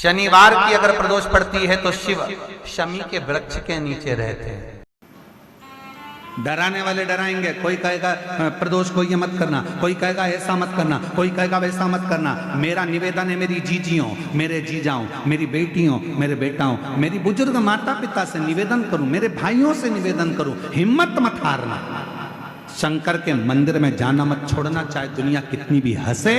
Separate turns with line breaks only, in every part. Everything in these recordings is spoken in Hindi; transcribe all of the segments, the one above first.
शनिवार की अगर प्रदोष पड़ती है तो शिव शमी के वृक्ष के नीचे रहते हैं।
डराने वाले डराएंगे, कोई कहेगा प्रदोष को ये मत करना, कोई कहेगा ऐसा मत करना, कोई कहेगा वैसा मत करना। मेरा निवेदन है मेरी जीजियों, मेरे जीजाओं, मेरी बेटियों, मेरे बेटाओं, मेरी बुजुर्ग माता पिता से निवेदन करूं, मेरे भाइयों से निवेदन करूं, हिम्मत मत हारना। शंकर के मंदिर में जाना मत छोड़ना, चाहे दुनिया कितनी भी हंसे,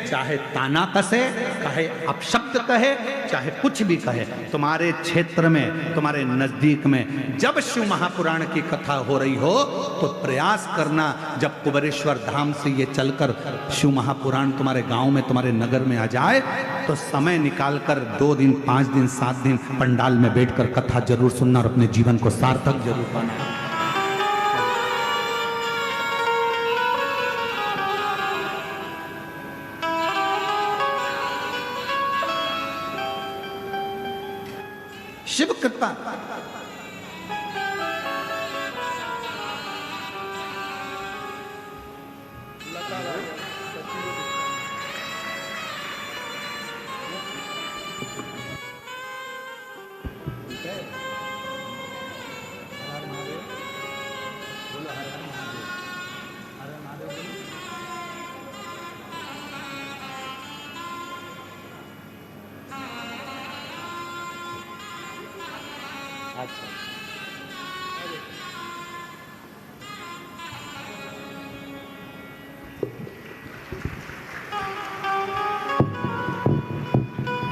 चाहे ताना कसे, चाहे अपशब्द कहे, चाहे कुछ भी कहे। तुम्हारे क्षेत्र में, तुम्हारे नजदीक में जब शिव महापुराण की कथा हो रही हो तो प्रयास करना, जब कुबेरेश्वर धाम से ये चलकर शिव महापुराण तुम्हारे गांव में, तुम्हारे नगर में आ जाए तो समय निकालकर 2 दिन, 5 दिन, 7 दिन पंडाल में बैठकर कथा जरूर सुनना और अपने जीवन को सार्थक जरूर पाना। शिव कृपा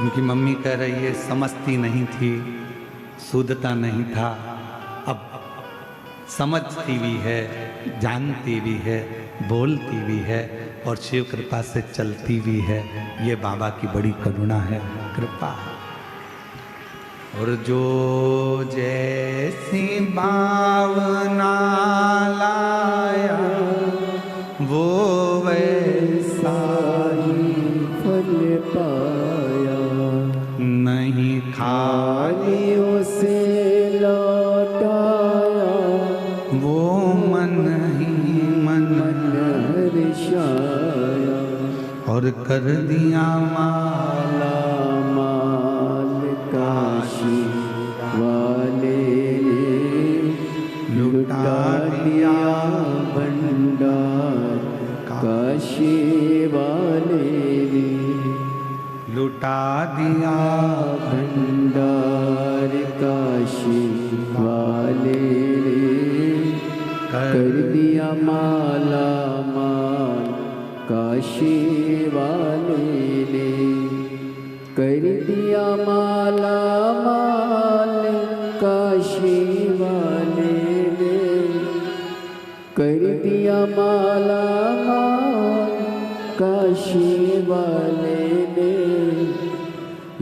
उनकी मम्मी कह रही है समझती नहीं थी, सूदता नहीं था, अब समझती भी है, जानती भी है, बोलती भी है और शिव कृपा से चलती भी है। ये बाबा की बड़ी करुणा है, कृपा। और जो जैसी भावना लाया वो वैसा ही फल पाया, नहीं खाली उसे लौटाया, वो मन ही मन हर्षाया और कर दिया माला माल काशी वाले, लुटा दिया भंडार काशी वाले, लुटा दिया भंडार काशी वाले, कर दिया माला माल काशी वाले ने, कर दिया माला माल काशी वाले ने, कर दिया माला माल काशी वाले ने,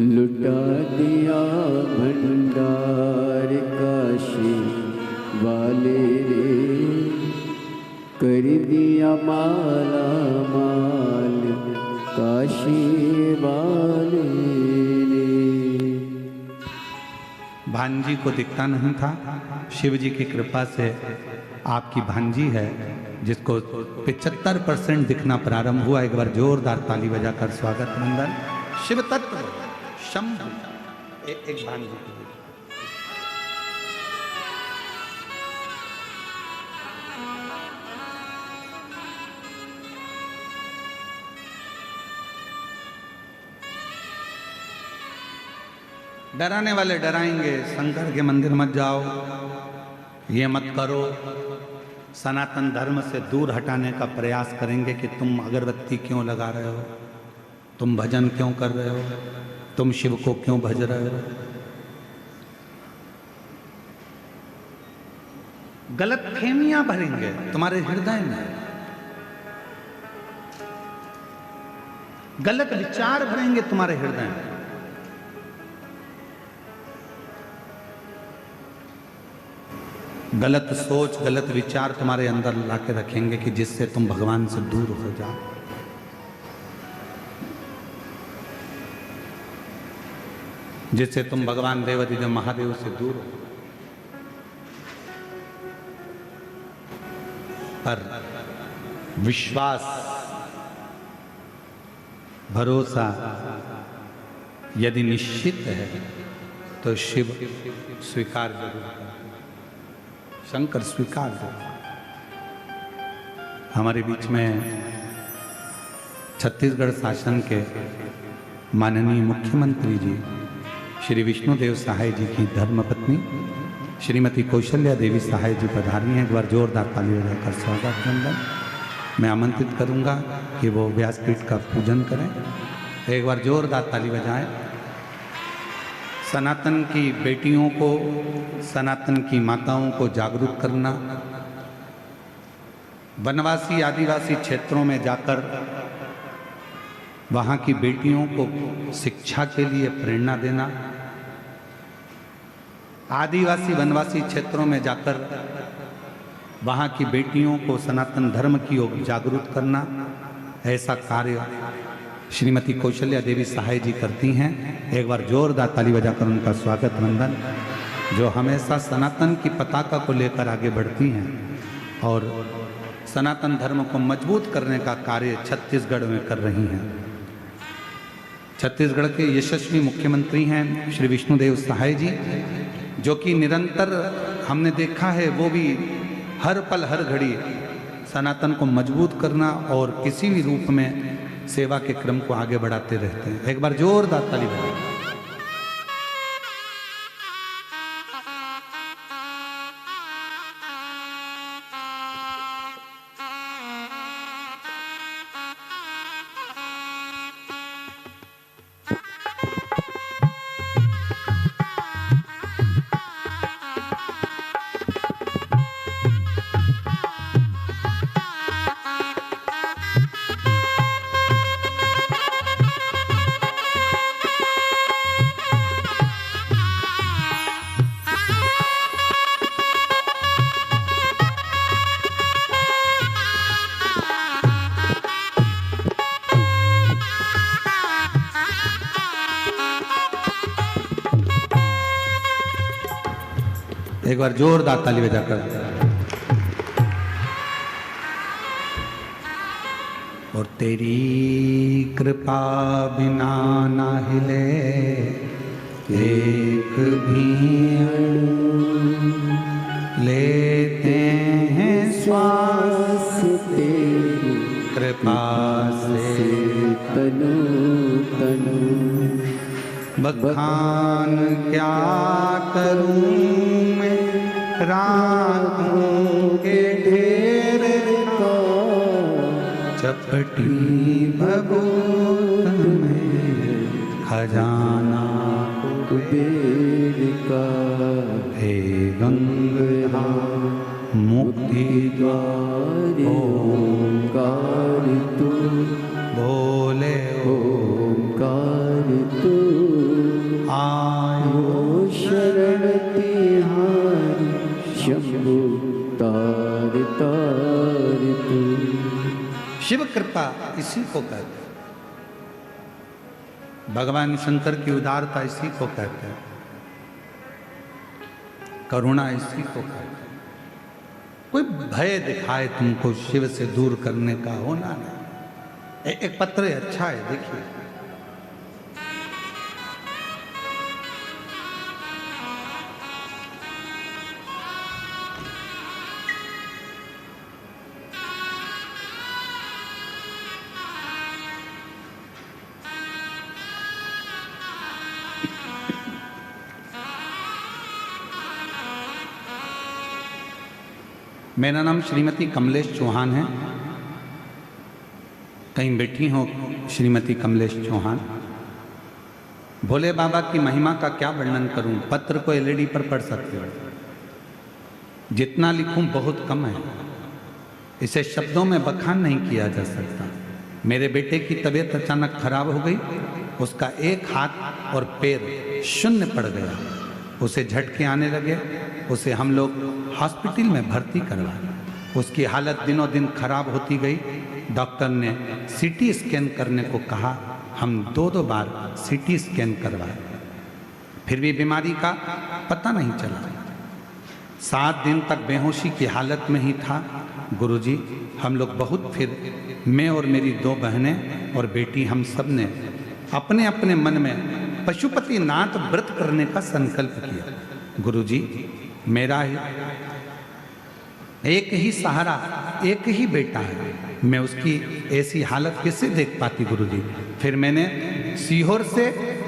लुटा दिया भंडार काशी वाले ने, कर दिया माला माल काशी वाले ने। भांजी को दिखता नहीं था, शिव जी की कृपा से आपकी भांजी है जिसको 75% दिखना प्रारंभ हुआ। एक बार जोरदार ताली बजाकर स्वागत मंडल। शिव तत्व शंभु एक भांजी की डराने वाले डराएंगे, शंकर के मंदिर मत जाओ, ये मत करो, सनातन धर्म से दूर हटाने का प्रयास करेंगे कि तुम अगरबत्ती क्यों लगा रहे हो, तुम भजन क्यों कर रहे हो, तुम शिव को क्यों भज रहे हो। गलत फहमियां भरेंगे तुम्हारे हृदय में, गलत विचार भरेंगे तुम्हारे हृदय में। गलत सोच, गलत विचार तुम्हारे अंदर लाके रखेंगे कि जिससे तुम भगवान से दूर हो जाओ। जिससे तुम भगवान देवाधिदेव महादेव से दूर हो। पर विश्वास, भरोसा, यदि निश्चित है तो शिव स्वीकार जरूर करते, शंकर स्वीकार जरूर। हमारे बीच में छत्तीसगढ़ शासन के माननीय मुख्यमंत्री जी श्री विष्णुदेव सहाय जी की धर्मपत्नी श्रीमती कौशल्या देवी सहाय जी पधारी हैं। एक बार जोरदार ताली बजाकर स्वागत वंदन। मैं आमंत्रित करूंगा कि वो व्यासपीठ का पूजन करें। एक बार जोरदार ताली बजाएं। सनातन की बेटियों को, सनातन की माताओं को जागरूक करना, वनवासी आदिवासी क्षेत्रों में जाकर वहाँ की बेटियों को शिक्षा के लिए प्रेरणा देना, आदिवासी वनवासी क्षेत्रों में जाकर वहाँ की बेटियों को सनातन धर्म की ओर जागरूक करना, ऐसा कार्य श्रीमती कौशल्या देवी सहाय जी करती हैं। एक बार जोरदार ताली बजाकर उनका स्वागत वंदन, जो हमेशा सनातन की पताका को लेकर आगे बढ़ती हैं और सनातन धर्म को मजबूत करने का कार्य छत्तीसगढ़ में कर रही हैं। छत्तीसगढ़ के यशस्वी मुख्यमंत्री हैं श्री विष्णुदेव सहाय जी, जो कि निरंतर हमने देखा है वो भी हर पल हर घड़ी सनातन को मजबूत करना और किसी भी रूप में सेवा के क्रम को आगे बढ़ाते रहते हैं। एक बार जोरदार ताली बजाएं। एक बार जोरदार ताली बजाकर। और तेरी कृपा बिना ना हिले एक भी अणु, लेते हैं श्वास तेरी कृपा से
तनु तनु।
बखान क्या करूं मैं रातों के ढेर का, चपटी भभूत में खजाना
कुबेर का।
हे गंगा मुक्ति द्वार
ओंकार तू,
बोले
ओंकार तू।
आयो
शरण तिहारी शंभु तार तार तू।
शिव कृपा इसी को कहते हैं, भगवान शंकर की उदारता इसी को कहते हैं, करुणा इसी को कहते हैं। कोई भय दिखाए तुमको शिव से दूर करने का होना नहीं। एक पत्र अच्छा है, देखिए। मेरा नाम श्रीमती कमलेश चौहान है। कहीं बैठी हो श्रीमती कमलेश चौहान। भोले बाबा की महिमा का क्या वर्णन करूं, पत्र को एलईडी पर पढ़ सकते हो। जितना लिखूं बहुत कम है, इसे शब्दों में बखान नहीं किया जा सकता। मेरे बेटे की तबीयत अचानक खराब हो गई, उसका एक हाथ और पैर शून्य पड़ गया, उसे झटके आने लगे, उसे हम लोग हॉस्पिटल में भर्ती करवाए। उसकी हालत दिनों दिन खराब होती गई। डॉक्टर ने सीटी स्कैन करने को कहा, हम दो बार सीटी स्कैन करवाए, फिर भी बीमारी का पता नहीं चला। 7 दिन तक बेहोशी की हालत में ही था। गुरुजी, हम लोग बहुत, फिर मैं और मेरी 2 बहनें और बेटी, हम सब ने अपने अपने मन में पशुपतिनाथ व्रत करने का संकल्प किया। गुरुजी, मेरा ही एक ही सहारा, एक ही बेटा है, मैं उसकी ऐसी हालत कैसे देख पाती गुरुजी। फिर मैंने सीहोर से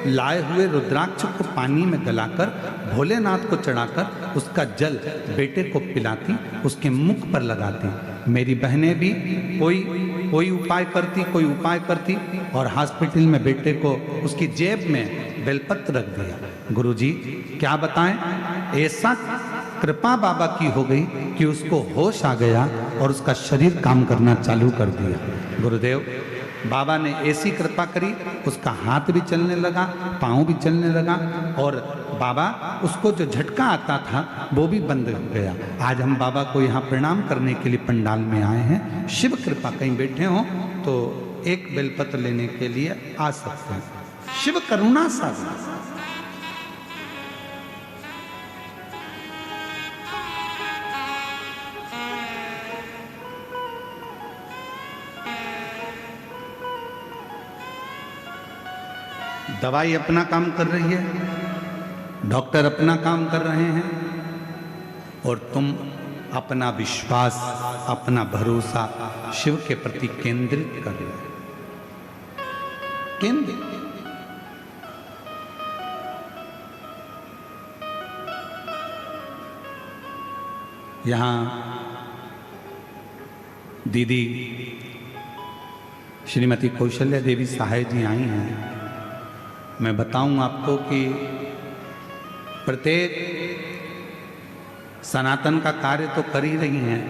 लाए हुए रुद्राक्ष को पानी में गलाकर भोलेनाथ को चढ़ाकर उसका जल बेटे को पिलाती, उसके मुख पर लगाती। मेरी बहनें भी कोई उपाय करती और हॉस्पिटल में बेटे को उसकी जेब में बेलपत्र रख दिया। गुरुजी क्या बताएं, ऐसा कृपा बाबा की हो गई कि उसको होश आ गया और उसका शरीर काम करना चालू कर दिया। गुरुदेव, बाबा ने ऐसी कृपा करी, उसका हाथ भी चलने लगा, पाँव भी चलने लगा और बाबा उसको जो झटका आता था वो भी बंद हो गया। आज हम बाबा को यहाँ प्रणाम करने के लिए पंडाल में आए हैं। शिव कृपा, कहीं बैठे हो तो एक बेलपत्र लेने के लिए आ सकते हैं। शिव करुणा सागर। दवाई अपना काम कर रही है, डॉक्टर अपना काम कर रहे हैं और तुम अपना विश्वास, अपना भरोसा शिव के प्रति केंद्रित कर रहे हो। केंद्रित। यहां दीदी श्रीमती कौशल्या देवी सहाय जी आई हैं। मैं बताऊं आपको कि प्रत्येक सनातन का कार्य तो कर ही रही हैं,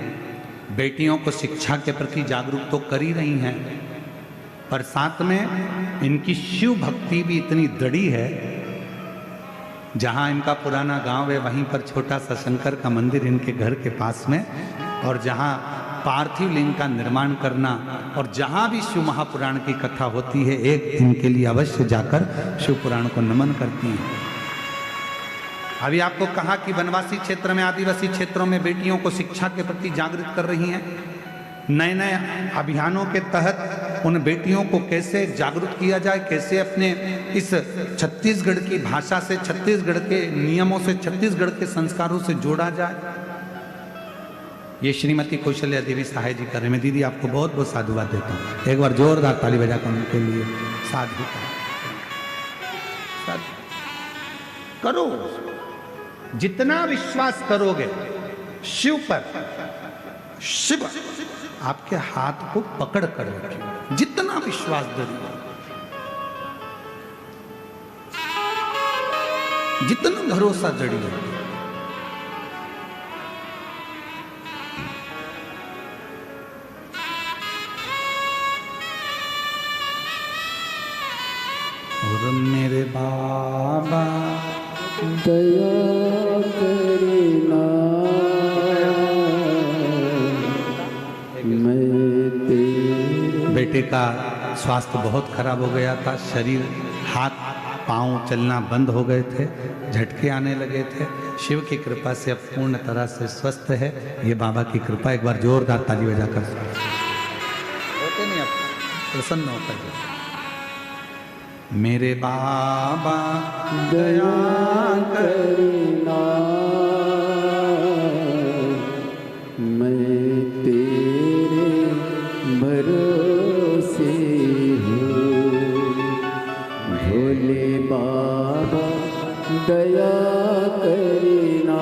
बेटियों को शिक्षा के प्रति जागरूक तो कर ही रही हैं, पर साथ में इनकी शिव भक्ति भी इतनी दृढ़ी है। जहां इनका पुराना गांव है वहीं पर छोटा सा शंकर का मंदिर इनके घर के पास में, और जहां पार्थिव लिंग का निर्माण करना, और जहां भी शिव महापुराण की कथा होती है एक दिन के लिए अवश्य जाकर शिव पुराण को नमन करती हैं। अभी आपको कहा कि वनवासी क्षेत्र में, आदिवासी क्षेत्रों में बेटियों को शिक्षा के प्रति जागृत कर रही हैं। नए नए अभियानों के तहत उन बेटियों को कैसे जागरूक किया जाए, कैसे अपने इस छत्तीसगढ़ की भाषा से, छत्तीसगढ़ के नियमों से, छत्तीसगढ़ के संस्कारों से जोड़ा जाए, ये श्रीमती कौशल्या देवी सहाय जी कर रहे हैं। मैं दीदी आपको बहुत बहुत साधुवाद देता हूँ। एक बार जोरदार ताली बजाकर उनके लिए साधु करो। जितना विश्वास करोगे शिव पर, शिव आपके हाथ को पकड़ कर रखेगा। जितना विश्वास दरिए, जितना भरोसा जड़िए, और मेरे बाबा
दया करना, मैं तेरे।
बेटे का स्वास्थ्य बहुत खराब हो गया था, शरीर, हाथ पांव चलना बंद हो गए थे, झटके आने लगे थे। शिव की कृपा से अब पूर्ण तरह से स्वस्थ है। ये बाबा की कृपा। एक बार जोरदार ताली बजाकर होते नहीं, आप प्रसन्न होता है। मेरे बाबा
दया करना, मैं तेरे भरोसे हूँ। भोले बाबा दया करना,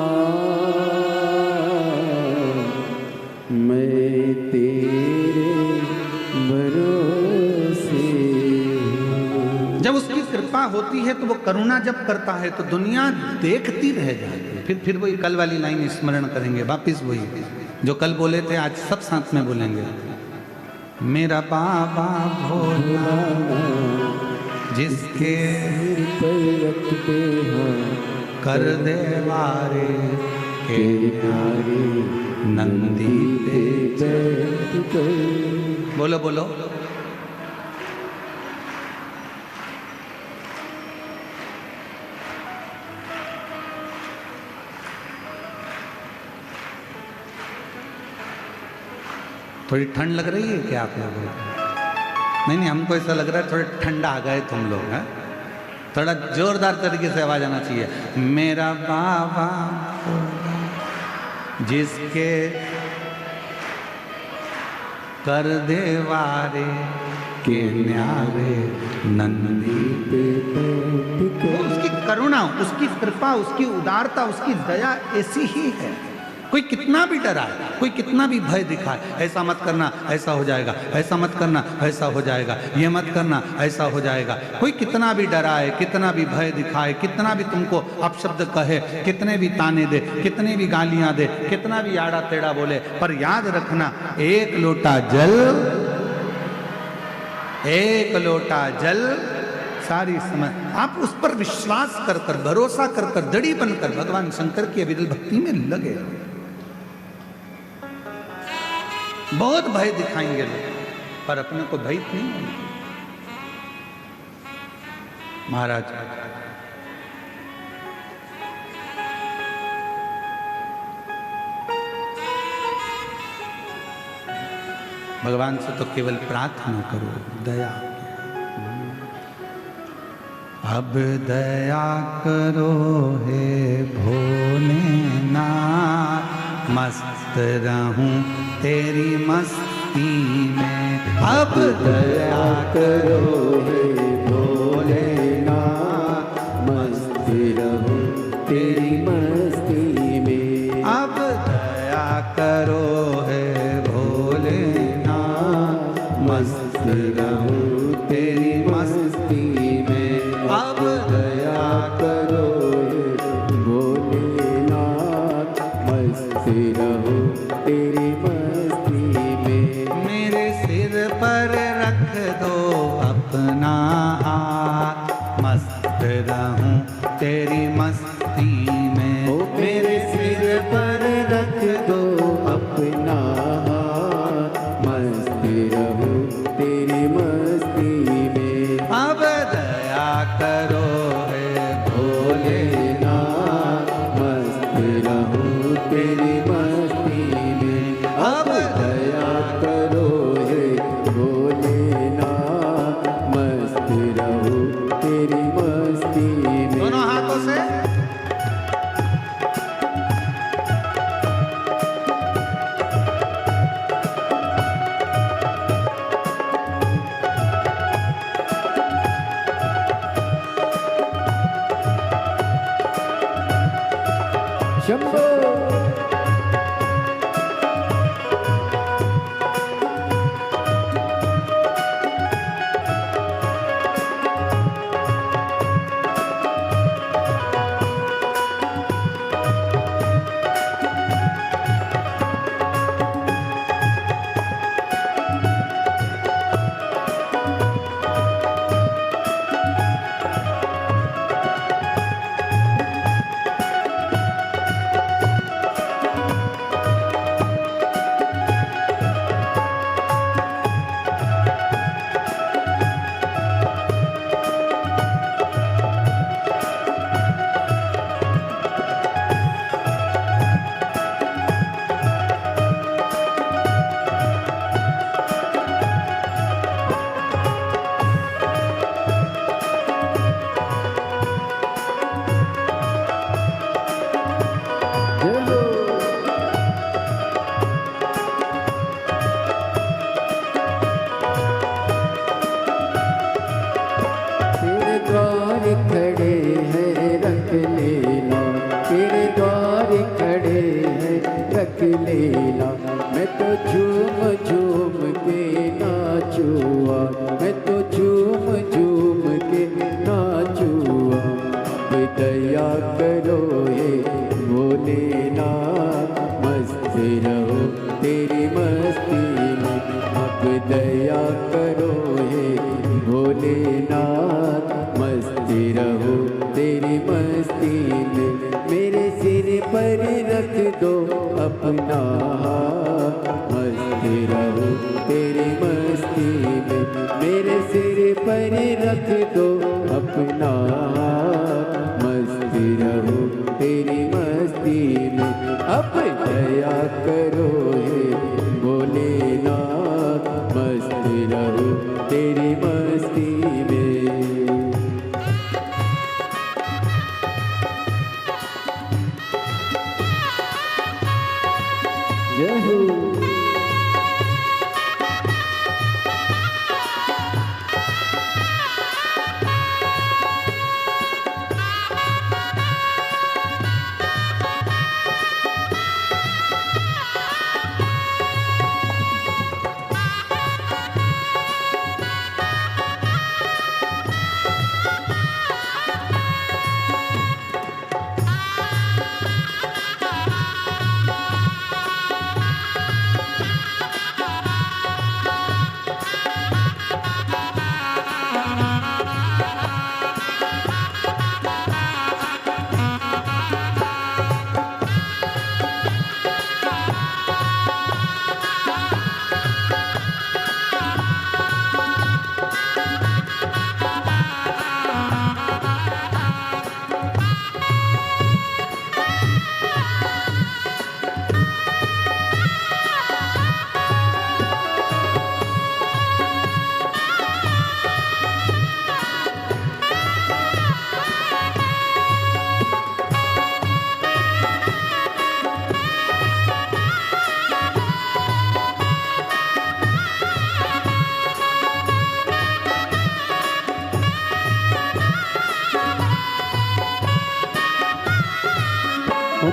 मैं तेरे भरोसे हूँ।
जब उसकी कृपा होती है तो वो करुणा जब करता है तो दुनिया देखती रह जाती है। फिर वही कल वाली लाइन स्मरण करेंगे, वापिस वही जो कल बोले थे, आज सब साथ में बोलेंगे। मेरा बाबा भोला जिसके
पर रखते हैं
कर दे वारे के
नारे,
नंदी पे।
बैठ कर
बोलो बोलो। थोड़ी ठंड लग रही है क्या आप लोगों को? नहीं, हमको ऐसा लग रहा है थोड़े ठंडा आ गए तुम लोग हैं। थोड़ा जोरदार तरीके से आवाज आना चाहिए। मेरा बाबा जिसके कर देवारे के न्यारे नंदी पे उसकी करुणा, उसकी कृपा, उसकी उदारता, उसकी दया ऐसी ही है। कोई कितना भी डराए, कोई कितना भी भय दिखाए, ऐसा मत करना ऐसा हो जाएगा, ऐसा मत करना ऐसा हो जाएगा, ये मत करना ऐसा हो जाएगा, कोई कितना भी डराए, कितना भी भय दिखाए, कितना भी तुमको अपशब्द कहे, कितने भी ताने दे, कितनी भी गालियां दे, कितना भी आड़ा टेढ़ा बोले, पर याद रखना एक लोटा जल, एक लोटा जल सारी समय आप उस पर विश्वास कर कर, भरोसा कर कर, दड़ी बनकर भगवान शंकर की अविरल भक्ति में लगे। बहुत भय दिखाएंगे लोग, पर अपने को भयभीत नहीं होंगे। महाराज भगवान से तो केवल प्रार्थना करो, दया। अब दया करो हे भोलेनाथ, मस्त रहूं तेरी मस्ती में। अब दया करो हे भोलेनाथ, मस्त रहूं तेरी मस्ती में। अब दया करो हे भोलेनाथ, मस्त रहूं तेरी मस्ती में। अब दया करो भोलेनाथ, मस्त रहूं तेरी मस्ती में। मेरे सिर पर रख दो अपना हाथ, मस्त रहूं तेरी मस्ती में। मेरे सिर पर रख दो अपना हाथ, मस्त रहूं तेरी मस्ती में। अब दया करो हे भोलेनाथ, मस्त रहूं तेरी मस्ती में। अब दया करो हे भोलेनाथ, मस्त रहूं तेरी मस्ती में। दोनों हाथों से
शंभो। खड़े हैं रख लेना, तेरे द्वार खड़े हैं रख लेना। मैं तो झूम झूम के नाचूआ, मैं तो झूम झूम के नाचूआ। अब दया करो हे भोलेनाथ, मस्त रहो तेरी मस्ती में। अब दया करो हे भोलेनाथ, मस्त रहो तेरी मस्ती में। मेरे सिर पर रख दो अपना हाथ, मस्त रहो तेरी मस्ती में। मेरे सिर पर रख दो अपना हाथ, मस्त रहो तेरी मस्ती में। अब दया करो हे भोलेनाथ, मस्त रहो तेरी मस्ती में। जय हो।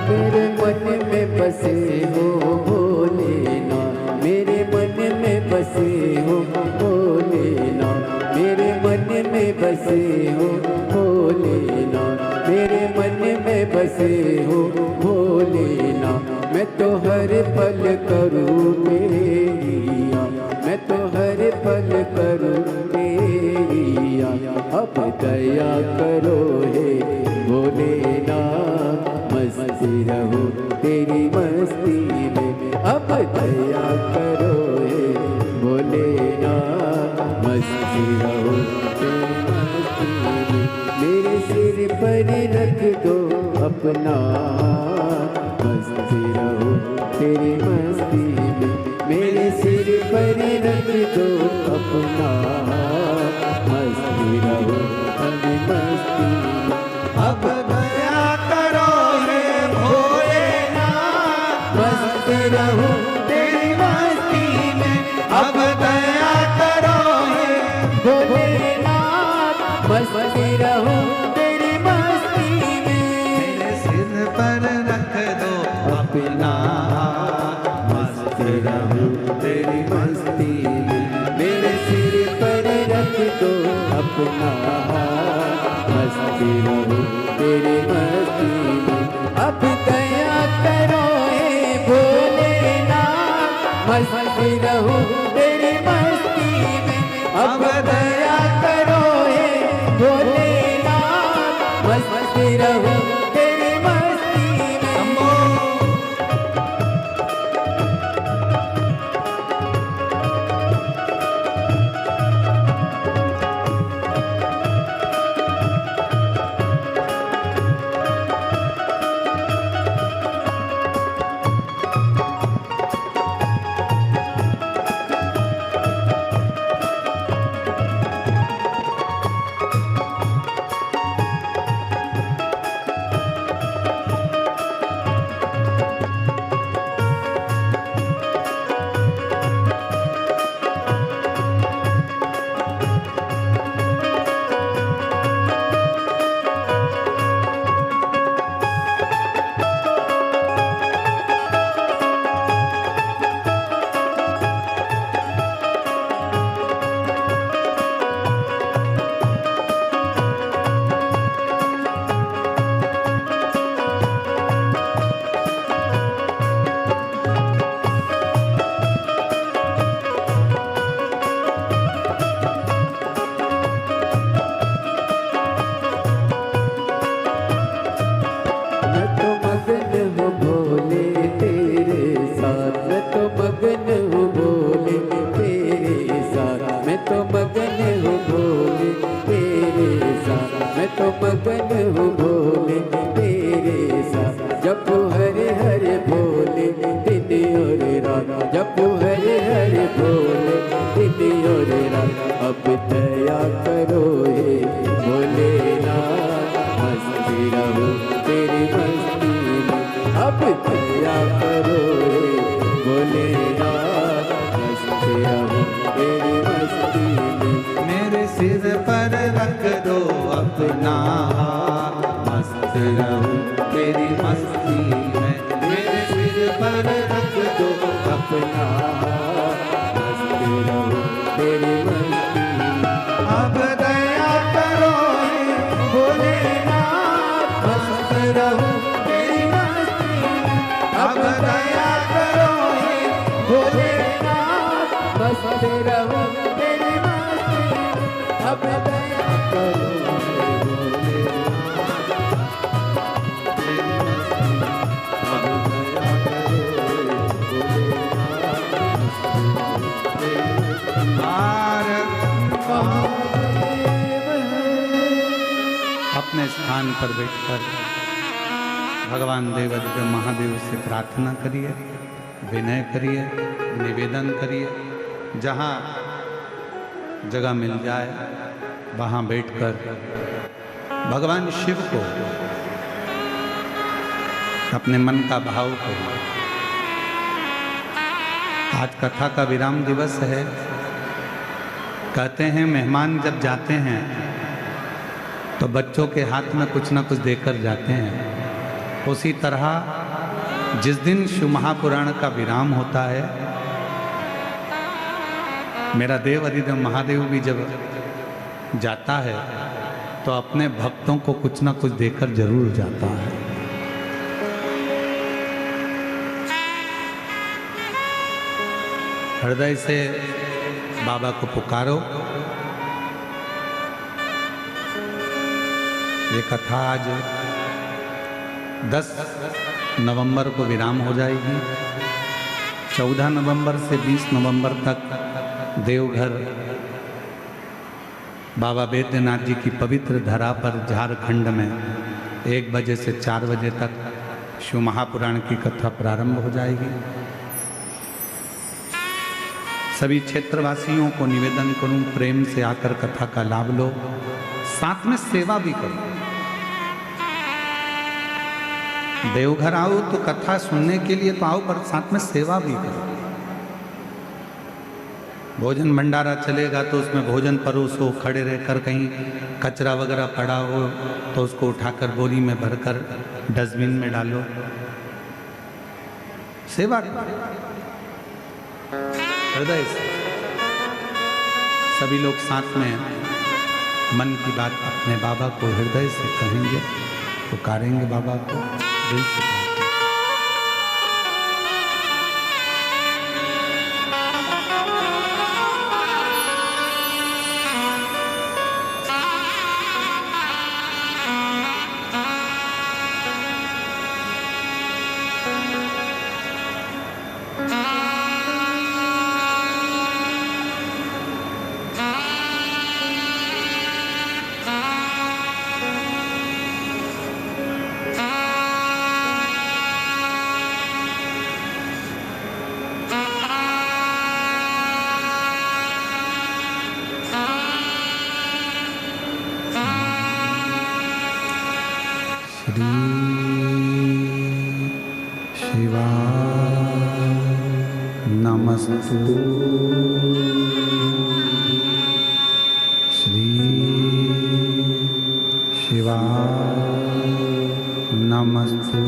मेरे मन में बसे हो भोलेनाथ, मेरे मन में बसे हो भोलेनाथ, मेरे मन में बसे हो भोलेनाथ, मेरे मन में बसे हो भोलेनाथ। मैं तो हर पल करूँ तेरी याद, मैं तो हर पल करूँ तेरी याद। अब दया करो हे भोलेनाथ, मस्ती रहो तेरी मस्ती में। अब दया करो हे भोलेनाथ, मस्ती रहो तेरी मस्ती में। मेरे सिर पर रख दो अपना, मस्ती रहो तेरी मस्ती में। मेरे सिर पर रख दो अपना, मस्ती रहो तेरी मस्ती में।
अब दया करो हे भोलेनाथ,
मस्ती रहो
तेरी मस्ती में। अब दया करो हे
भोलेनाथ, मस्ती रहो तेरी मस्ती में।
मेरे सिर पर रख दो अपना, मस्ती रहो तेरी मस्ती में।
मेरे सिर पर रख दो अपना, मस्ती रहो तेरी मस्ती में। अब दया करो हे भोलेनाथ, मस्ती रहो तेरी मस्ती में। अब दया करो हे भोलेनाथ, मस्ती रहो तेरी मस्ती में। अब दया करो हे भोलेनाथ, मस्ती रहो तेरी मस्ती में। अब दया करो हे भोलेनाथ मस्त रहूं तेरी मस्ती में।
मेरे सिर पर रख दो अपना हाथ, मस्त रहूं तेरी मस्ती में। मेरे सिर पर रख दो
अपना मस्त रहूं तेरी मस्ती में।
अब दया करो हे भोलेनाथ,
मस्त रहूं तेरी मस्ती में।
अब दया करो हे
भोलेनाथ मस्त रहूं तेरी मस्ती में। अब दया करो हे
अपने स्थान पर बैठकर भगवान देवादिदेव महादेव से प्रार्थना करिए, विनय करिए, निवेदन करिए। जहाँ जगह मिल जाए वहाँ बैठकर भगवान शिव को अपने मन का भाव करिए। आज कथा का विराम दिवस है। कहते हैं मेहमान जब जाते हैं तो बच्चों के हाथ में कुछ ना कुछ देकर जाते हैं। उसी तरह जिस दिन शिव महापुराण का विराम होता है, मेरा देव अधिदेव महादेव भी जब जाता है तो अपने भक्तों को कुछ ना कुछ देकर जरूर जाता है। हृदय से बाबा को पुकारो। ये कथा आज 10 नवंबर को विराम हो जाएगी। 14 नवंबर से 20 नवंबर तक देवघर बाबा बैद्यनाथ जी की पवित्र धरा पर झारखंड में 1 बजे से 4 बजे तक शिव महापुराण की कथा प्रारंभ हो जाएगी। सभी क्षेत्रवासियों को निवेदन करूं, प्रेम से आकर कथा का लाभ लो, साथ में सेवा भी करो। देवघर आओ तो कथा सुनने के लिए तो आओ, पर साथ में सेवा भी करो। भोजन भंडारा चलेगा तो उसमें भोजन परोसो, खड़े रहकर कहीं कचरा वगैरह पड़ा हो तो उसको उठाकर बोरी में भरकर डस्टबिन में डालो, सेवा करो हृदय से। सभी लोग साथ में मन की बात अपने बाबा को हृदय से कहेंगे, पुकारेंगे बाबा को दिल से। नमस्तु श्री शिवाय नमस्तु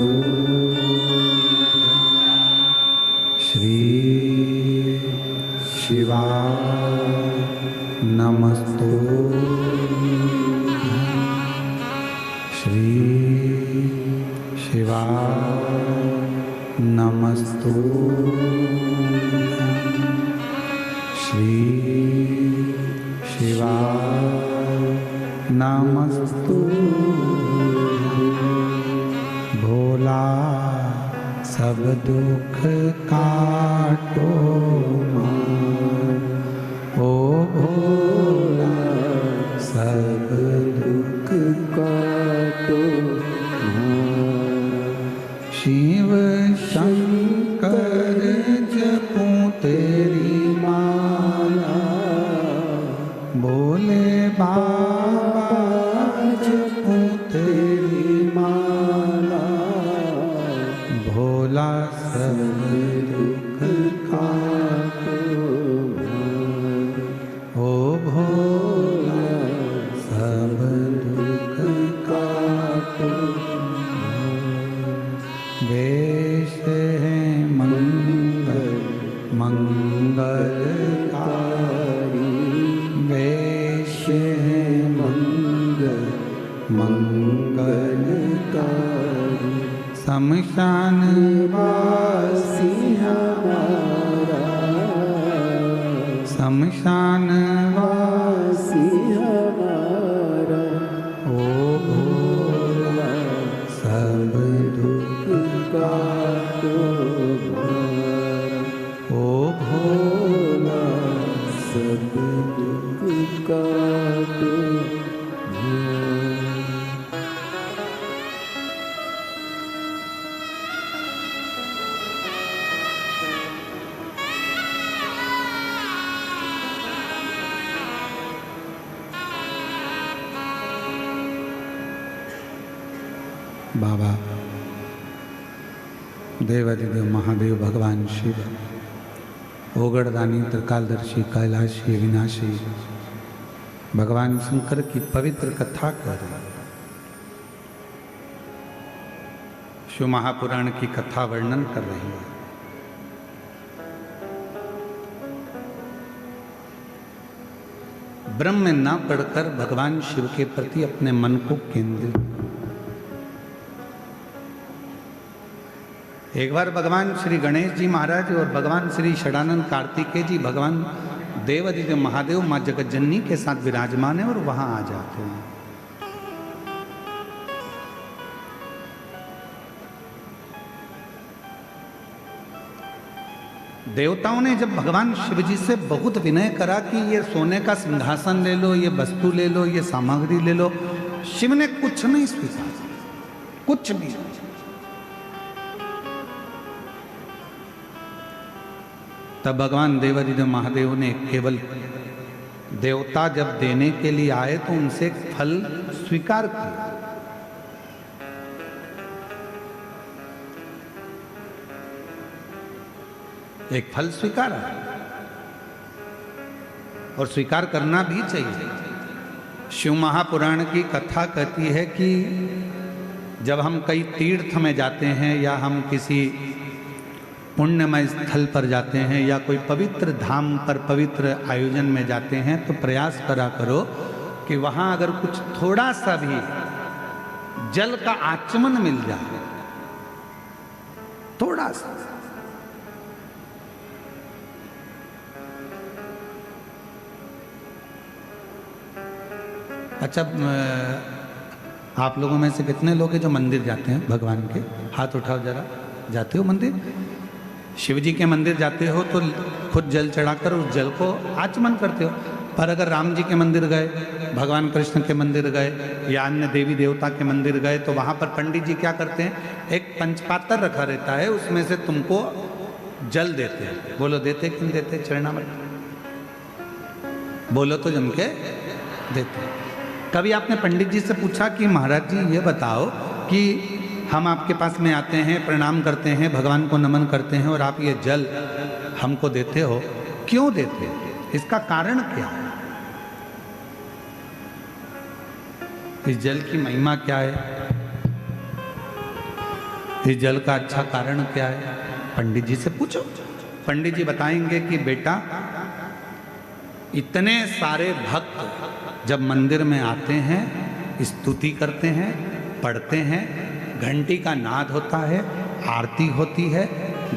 श्री शिवाय नमस्तु श्री शिवाय नमस्तु श्री शिवाय नमस्तु। भोला सब दुख काटो मान, ओ भोला सब दुख
काटो
शिव शंकर जपूं तेरी माला, भोले बाबा जपूं तेरी माला, भोला सब दुख वेश है मंगल मंगलकारी, वेश है मंगल मंगलकारी, शमशान
वासी हमारा,
शमशान
वासी हमारा,
ओ भोला सब दुख
का तो भारा,
ओ भोला
सब दुख का तो भारा।
बाबा देवादिदेव महादेव भगवान शिव, ओगड़दानी त्रिकालदर्शी कैलाशी विनाशी भगवान शंकर की पवित्र कथा कर रहे हैं। शिव महापुराण की कथा वर्णन कर रही है। ब्रह्म में ना पढ़कर भगवान शिव के प्रति अपने मन को केंद्रित। एक बार भगवान श्री गणेश जी महाराज और भगवान श्री षडानंद कार्तिकेय जी भगवान देवादिदेव महादेव माँ जगतजननी के साथ विराजमान है और वहां आ जाते हैं। देवताओं ने जब भगवान शिव जी से बहुत विनय करा कि ये सोने का सिंहासन ले लो, ये वस्तु ले लो, ये सामग्री ले लो, शिव ने कुछ नहीं स्वीकार, कुछ भी। तब भगवान देवादिदेव महादेव ने केवल देवता जब देने के लिए आए तो उनसे एक फल स्वीकार किया। एक फल स्वीकार और स्वीकार करना भी चाहिए। शिव महापुराण की कथा कहती है कि जब हम कई तीर्थ में जाते हैं या हम किसी पुण्यमय स्थल पर जाते हैं या कोई पवित्र धाम पर पवित्र आयोजन में जाते हैं तो प्रयास करा करो कि वहाँ अगर कुछ थोड़ा सा भी जल का आचमन मिल जाए, थोड़ा सा। अच्छा, आप लोगों में से कितने लोग हैं जो मंदिर जाते हैं भगवान के? हाथ उठाओ जरा। जाते हो मंदिर? शिव जी के मंदिर जाते हो तो खुद जल चढ़ाकर उस जल को आचमन करते हो। पर अगर राम जी के मंदिर गए, भगवान कृष्ण के मंदिर गए या अन्य देवी देवता के मंदिर गए तो वहाँ पर पंडित जी क्या करते हैं, एक पंचपात्र रखा रहता है, उसमें से तुमको जल देते हैं। बोलो देते कि नहीं देते? चरणामृत बोलो तो जम के देते। कभी आपने पंडित जी से पूछा कि महाराज जी ये बताओ कि हम आपके पास में आते हैं, प्रणाम करते हैं, भगवान को नमन करते हैं और आप ये जल हमको देते हो, क्यों देते हो? इसका कारण क्या है? इस जल की महिमा क्या है? इस जल का अच्छा कारण क्या है? पंडित जी से पूछो। पंडित जी बताएंगे कि बेटा, इतने सारे भक्त जब मंदिर में आते हैं, स्तुति करते हैं, पढ़ते हैं, घंटी का नाद होता है, आरती होती है,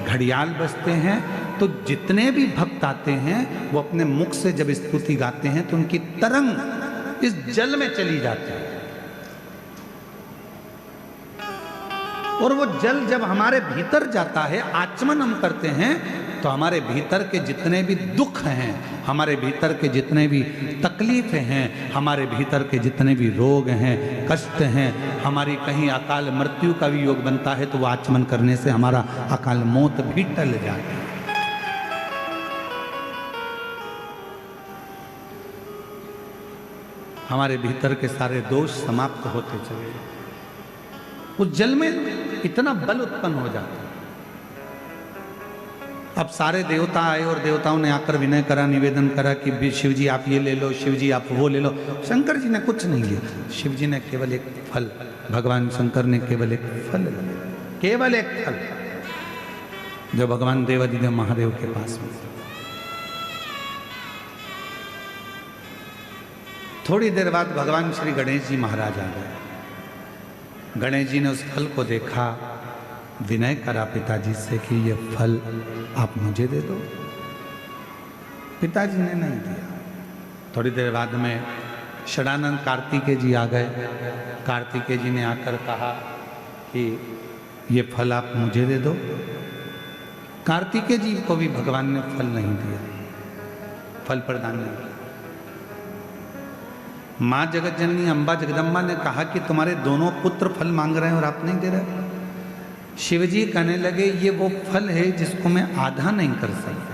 घड़ियाल बजते हैं, तो जितने भी भक्त आते हैं वो अपने मुख से जब स्तुति गाते हैं तो उनकी तरंग इस जल में चली जाती है। और वो जल जब हमारे भीतर जाता है, आचमन हम करते हैं, तो हमारे भीतर के जितने भी दुख हैं, हमारे भीतर के जितने भी तकलीफें हैं, हमारे भीतर के जितने भी रोग हैं, कष्ट हैं, हमारी कहीं अकाल मृत्यु का भी योग बनता है तो वो आचमन करने से हमारा अकाल मौत भी टल जाता है। हमारे भीतर के सारे दोष समाप्त होते चले जाते। उस जल में इतना बल उत्पन्न हो जाता है। अब सारे देवता आए और देवताओं ने आकर विनय करा, निवेदन करा कि शिव जी आप ये ले लो, शिव जी आप वो ले लो। शंकर जी ने कुछ नहीं लिया, शिव जी ने केवल एक फल, भगवान शंकर ने केवल एक फल लिया, केवल एक फल, जो भगवान देवादिदेव महादेव के पास में। थोड़ी देर बाद भगवान श्री गणेश जी महाराज आ गए। गणेश जी ने उस फल को देखा, विनय करा पिताजी से कि ये फल आप मुझे दे दो। पिताजी ने नहीं दिया। थोड़ी देर बाद में षडानंद कार्तिकेय जी आ गए। कार्तिकेय जी ने आकर कहा कि ये फल आप मुझे दे दो। कार्तिकेय जी को भी भगवान ने फल नहीं दिया, फल प्रदान नहीं किया। माँ जगत जननी अम्बा जगदम्बा ने कहा कि तुम्हारे दोनों पुत्र फल मांग रहे हैं और आप नहीं दे रहे। शिवजी कहने लगे ये वो फल है जिसको मैं आधा नहीं कर सकता।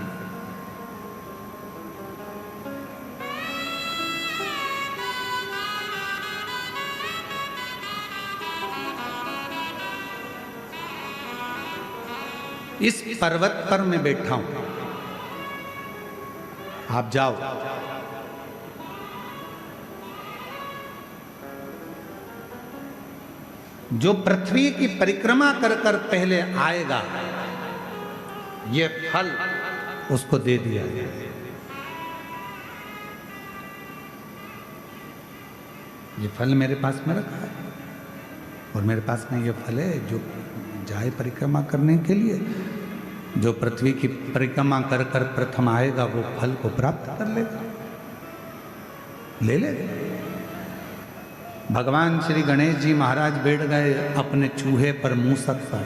इस पर्वत पर मैं बैठा हूं, आप जाओ। जो पृथ्वी की परिक्रमा कर कर पहले आएगा, ये फल उसको दे दिया। ये फल मेरे पास में रखा है और मेरे पास में ये फल है जो जाए परिक्रमा करने के लिए। जो पृथ्वी की परिक्रमा कर कर प्रथम आएगा वो फल को प्राप्त कर लेगा, ले लेगा। भगवान श्री गणेश जी महाराज बैठ गए अपने चूहे पर, मूसक पर।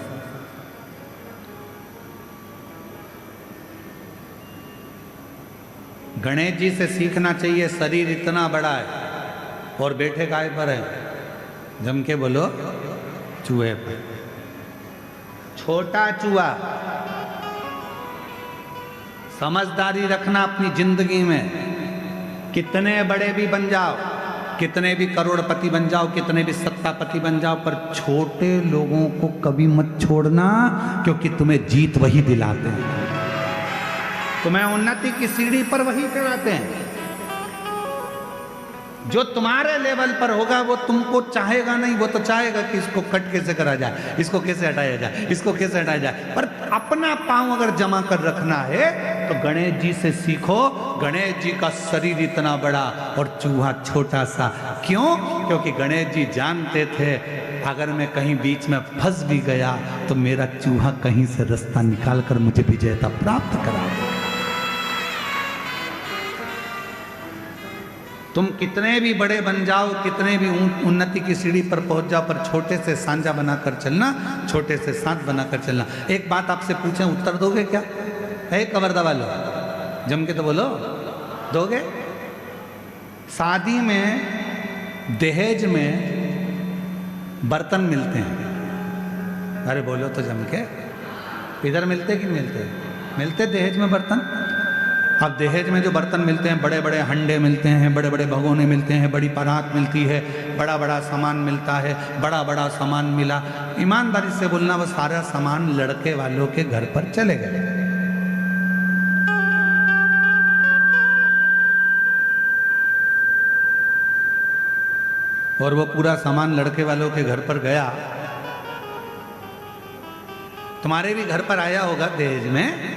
गणेश जी से सीखना चाहिए, शरीर इतना बड़ा है और बैठे काय पर है? जम के बोलो, चूहे पर। छोटा चूहा। समझदारी रखना अपनी जिंदगी में। कितने बड़े भी बन जाओ, कितने भी करोड़पति बन जाओ, कितने भी सत्तापति बन जाओ, पर छोटे लोगों को कभी मत छोड़ना, क्योंकि तुम्हें जीत वही दिलाते हैं, तुम्हें उन्नति की सीढ़ी पर वही चढ़ाते हैं। जो तुम्हारे लेवल पर होगा वो तुमको चाहेगा नहीं, वो तो चाहेगा कि इसको कट कैसे करा जाए, इसको कैसे हटाया जाए, इसको कैसे हटाया जाए। पर अपना पांव अगर जमा कर रखना है तो गणेश जी से सीखो। गणेश जी का शरीर इतना बड़ा और चूहा छोटा सा। क्यों? क्योंकि गणेश जी जानते थे अगर मैं कहीं बीच में फंस भी गया तो मेरा चूहा कहीं से रास्ता निकाल कर मुझे विजेता प्राप्त करा दे। तुम कितने भी बड़े बन जाओ, कितने भी उन्नति की सीढ़ी पर पहुंच जाओ, पर छोटे से सांझा बनाकर चलना, छोटे से साथ बनाकर चलना। एक बात आपसे पूछें, उत्तर दोगे क्या? है कवर्दा वालों, जम के तो बोलो, दोगे? शादी में दहेज में बर्तन मिलते हैं, अरे बोलो तो जम के। इधर मिलते कि मिलते? मिलते दहेज में बर्तन। अब दहेज में जो बर्तन मिलते हैं, बड़े बड़े हंडे मिलते हैं, बड़े बड़े भगोने मिलते हैं, बड़ी परात मिलती है, बड़ा बड़ा सामान मिलता है। बड़ा बड़ा सामान मिला, ईमानदारी से बोलना, वो सारा सामान लड़के वालों के घर पर चले गए। और वो पूरा सामान लड़के वालों के घर पर गया। तुम्हारे भी घर पर आया होगा दहेज में।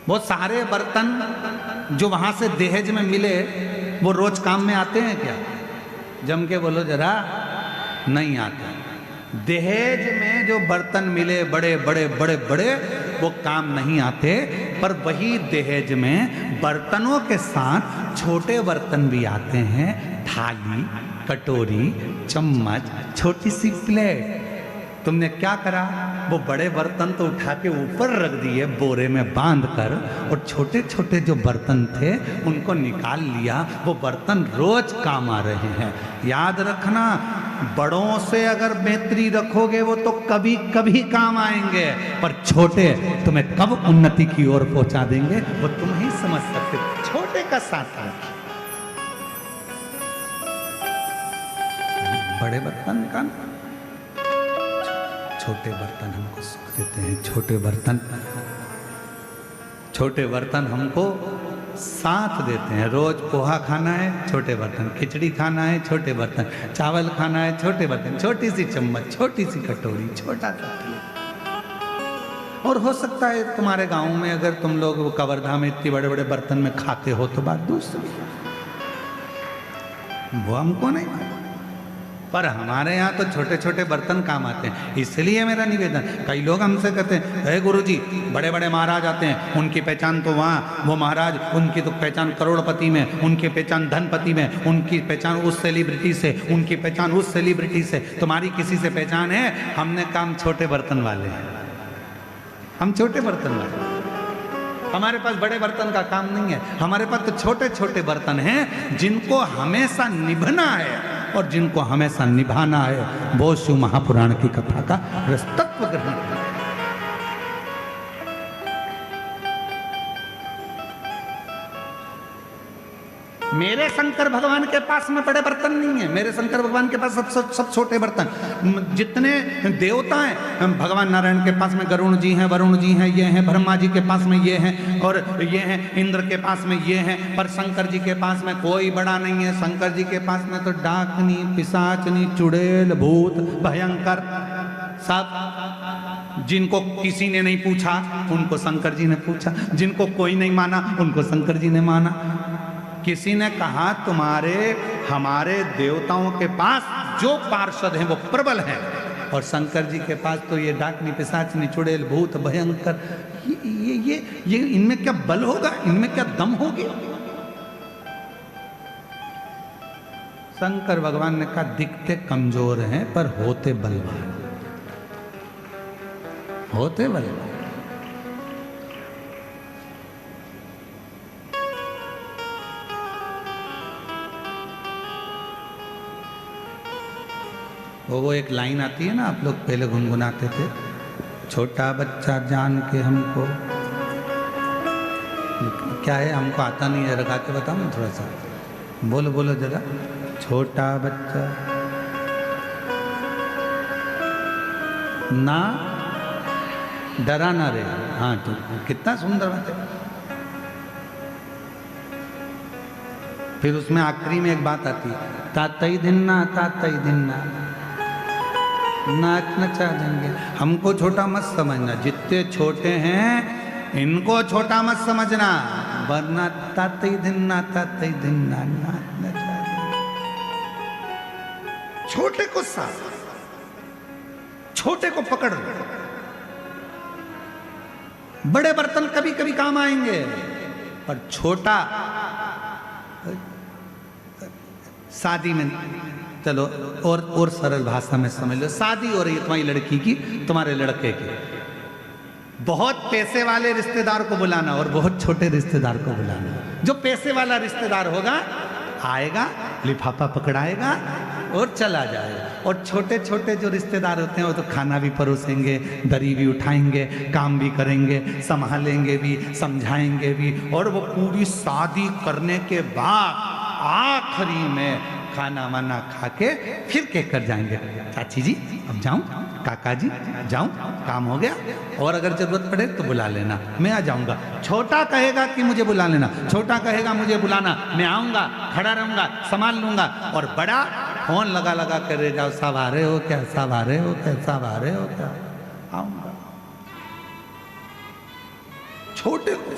वो सारे बर्तन जो वहां से दहेज में मिले वो रोज काम में आते हैं क्या? जम के बोलो जरा, नहीं आते। दहेज में जो बर्तन मिले बड़े बड़े बड़े बड़े, वो काम नहीं आते। पर वही दहेज में बर्तनों के साथ छोटे बर्तन भी आते हैं, थाली, कटोरी, चम्मच, छोटी सी प्लेट। तुमने क्या करा? वो बड़े बर्तन तो उठा के ऊपर रख दिए बोरे में बांध कर, और छोटे छोटे जो बर्तन थे उनको निकाल लिया। वो बर्तन रोज काम आ रहे हैं। याद रखना, बड़ों से अगर मैत्री रखोगे वो तो कभी कभी काम आएंगे, पर छोटे तुम्हें कब उन्नति की ओर पहुंचा देंगे वो तुम ही समझ सकते। छोटे का साथ रखिए, बड़े बर्तन का, छोटे बर्तन हमको सुख देते हैं। छोटे बर्तन हमको साथ देते हैं। रोज पोहा खाना है, छोटे बर्तन, खिचड़ी खाना है, छोटे बर्तन, चावल खाना है, छोटे बर्तन, छोटी सी चम्मच, छोटी सी कटोरी, छोटा सा प्लेट। और हो सकता है तुम्हारे गांव में अगर तुम लोग वो कवर्धा में इतने बड़े बड़े बर्तन में खाते हो तो बात दूसरी, वो हमको नहीं मालूम। पर हमारे यहाँ तो छोटे छोटे बर्तन काम आते हैं। इसलिए मेरा निवेदन, कई लोग हमसे कहते हैं अरे गुरुजी बड़े बड़े महाराज आते हैं, उनकी पहचान तो वहाँ, वो महाराज उनकी तो पहचान करोड़पति में, उनकी पहचान धनपति में, उनकी पहचान उस सेलिब्रिटी से, उनकी पहचान उस सेलिब्रिटी से, तुम्हारी किसी से पहचान है? हमने काम छोटे बर्तन वाले हैं, हम छोटे बर्तन वाले, हमारे पास बड़े बर्तन का काम नहीं है। हमारे पास तो छोटे छोटे बर्तन हैं जिनको हमेशा निभना है और जिनको हमेशा निभाना है। वो शिव महापुराण की कथा का तत्व ग्रहण है। मेरे शंकर भगवान के पास में बड़े बर्तन नहीं है, मेरे शंकर भगवान के पास सब छोटे बर्तन। जितने देवता हैं भगवान नारायण के पास में गरुण जी हैं, वरुण जी हैं, ये हैं, ब्रह्मा जी के पास में ये हैं, और ये हैं, इंद्र के पास में ये हैं, पर शंकर जी के पास में कोई बड़ा नहीं है। शंकर जी के पास में तो डाकनी, पिशाचनी, चुड़ैल, भूत, भयंकर सब। जिनको किसी ने नहीं पूछा उनको शंकर जी ने पूछा, जिनको कोई नहीं माना उनको शंकर जी ने माना। किसी ने कहा तुम्हारे हमारे देवताओं के पास जो पार्षद हैं वो प्रबल हैं, और शंकर जी के पास तो ये डाकनी, पिशाचनी, चुड़ैल, भूत, भयंकर, ये इनमें क्या बल होगा, इनमें क्या दम होगी? शंकर भगवान ने कहा दिखते कमजोर हैं पर होते बलवान, होते बलवान। वो एक लाइन आती है ना, आप लोग पहले गुनगुनाते थे, छोटा बच्चा जान के हमको, क्या है हमको आता नहीं है, रखा के बताओ ना थोड़ा सा, बोलो बोलो जरा। छोटा बच्चा ना डरा ना रे। हाँ तो कितना सुंदर बात है। फिर उसमें आखिरी में एक बात आती है, तातई दिन ना, तातई दिन ना, नाच नचा देंगे। हमको छोटा मत समझना, जितने छोटे हैं इनको छोटा मत समझना, वरना तातई दिन ना, तातई दिन ना, नाच नचा देंगे। छोटे को साथ, छोटे को पकड़ लो। बड़े बर्तन कभी कभी काम आएंगे, पर छोटा शादी में, चलो और सरल भाषा में समझ लो, शादी हो रही है तुम्हारी लड़की की, तुम्हारे लड़के की, बहुत पैसे वाले रिश्तेदार को बुलाना और बहुत छोटे रिश्तेदार को बुलाना। जो पैसे वाला रिश्तेदार होगा आएगा, लिफाफा पकड़ाएगा और चला जाएगा, और छोटे छोटे जो रिश्तेदार होते हैं वो तो खाना भी परोसेंगे, दरी भी उठाएंगे, काम भी करेंगे, संभालेंगे भी, समझाएंगे भी, और वो पूरी शादी करने के बाद आखिरी में खाना वाना खा के फिर कहकर जाएंगे, चाची जी अब जाऊं, काका जी जाऊं, काम हो गया, और अगर जरूरत पड़े तो बुला लेना, मैं आ जाऊंगा। छोटा कहेगा कि मुझे बुला लेना, छोटा कहेगा मुझे बुलाना, मैं आऊंगा, खड़ा रहूंगा, संभाल लूंगा, और बड़ा फोन लगा लगा कर रह जाओ, सब आ रहे हो क्या, सब आ रहे हो क्या, सब आ रहे हो क्या, आऊंगा। छोटे को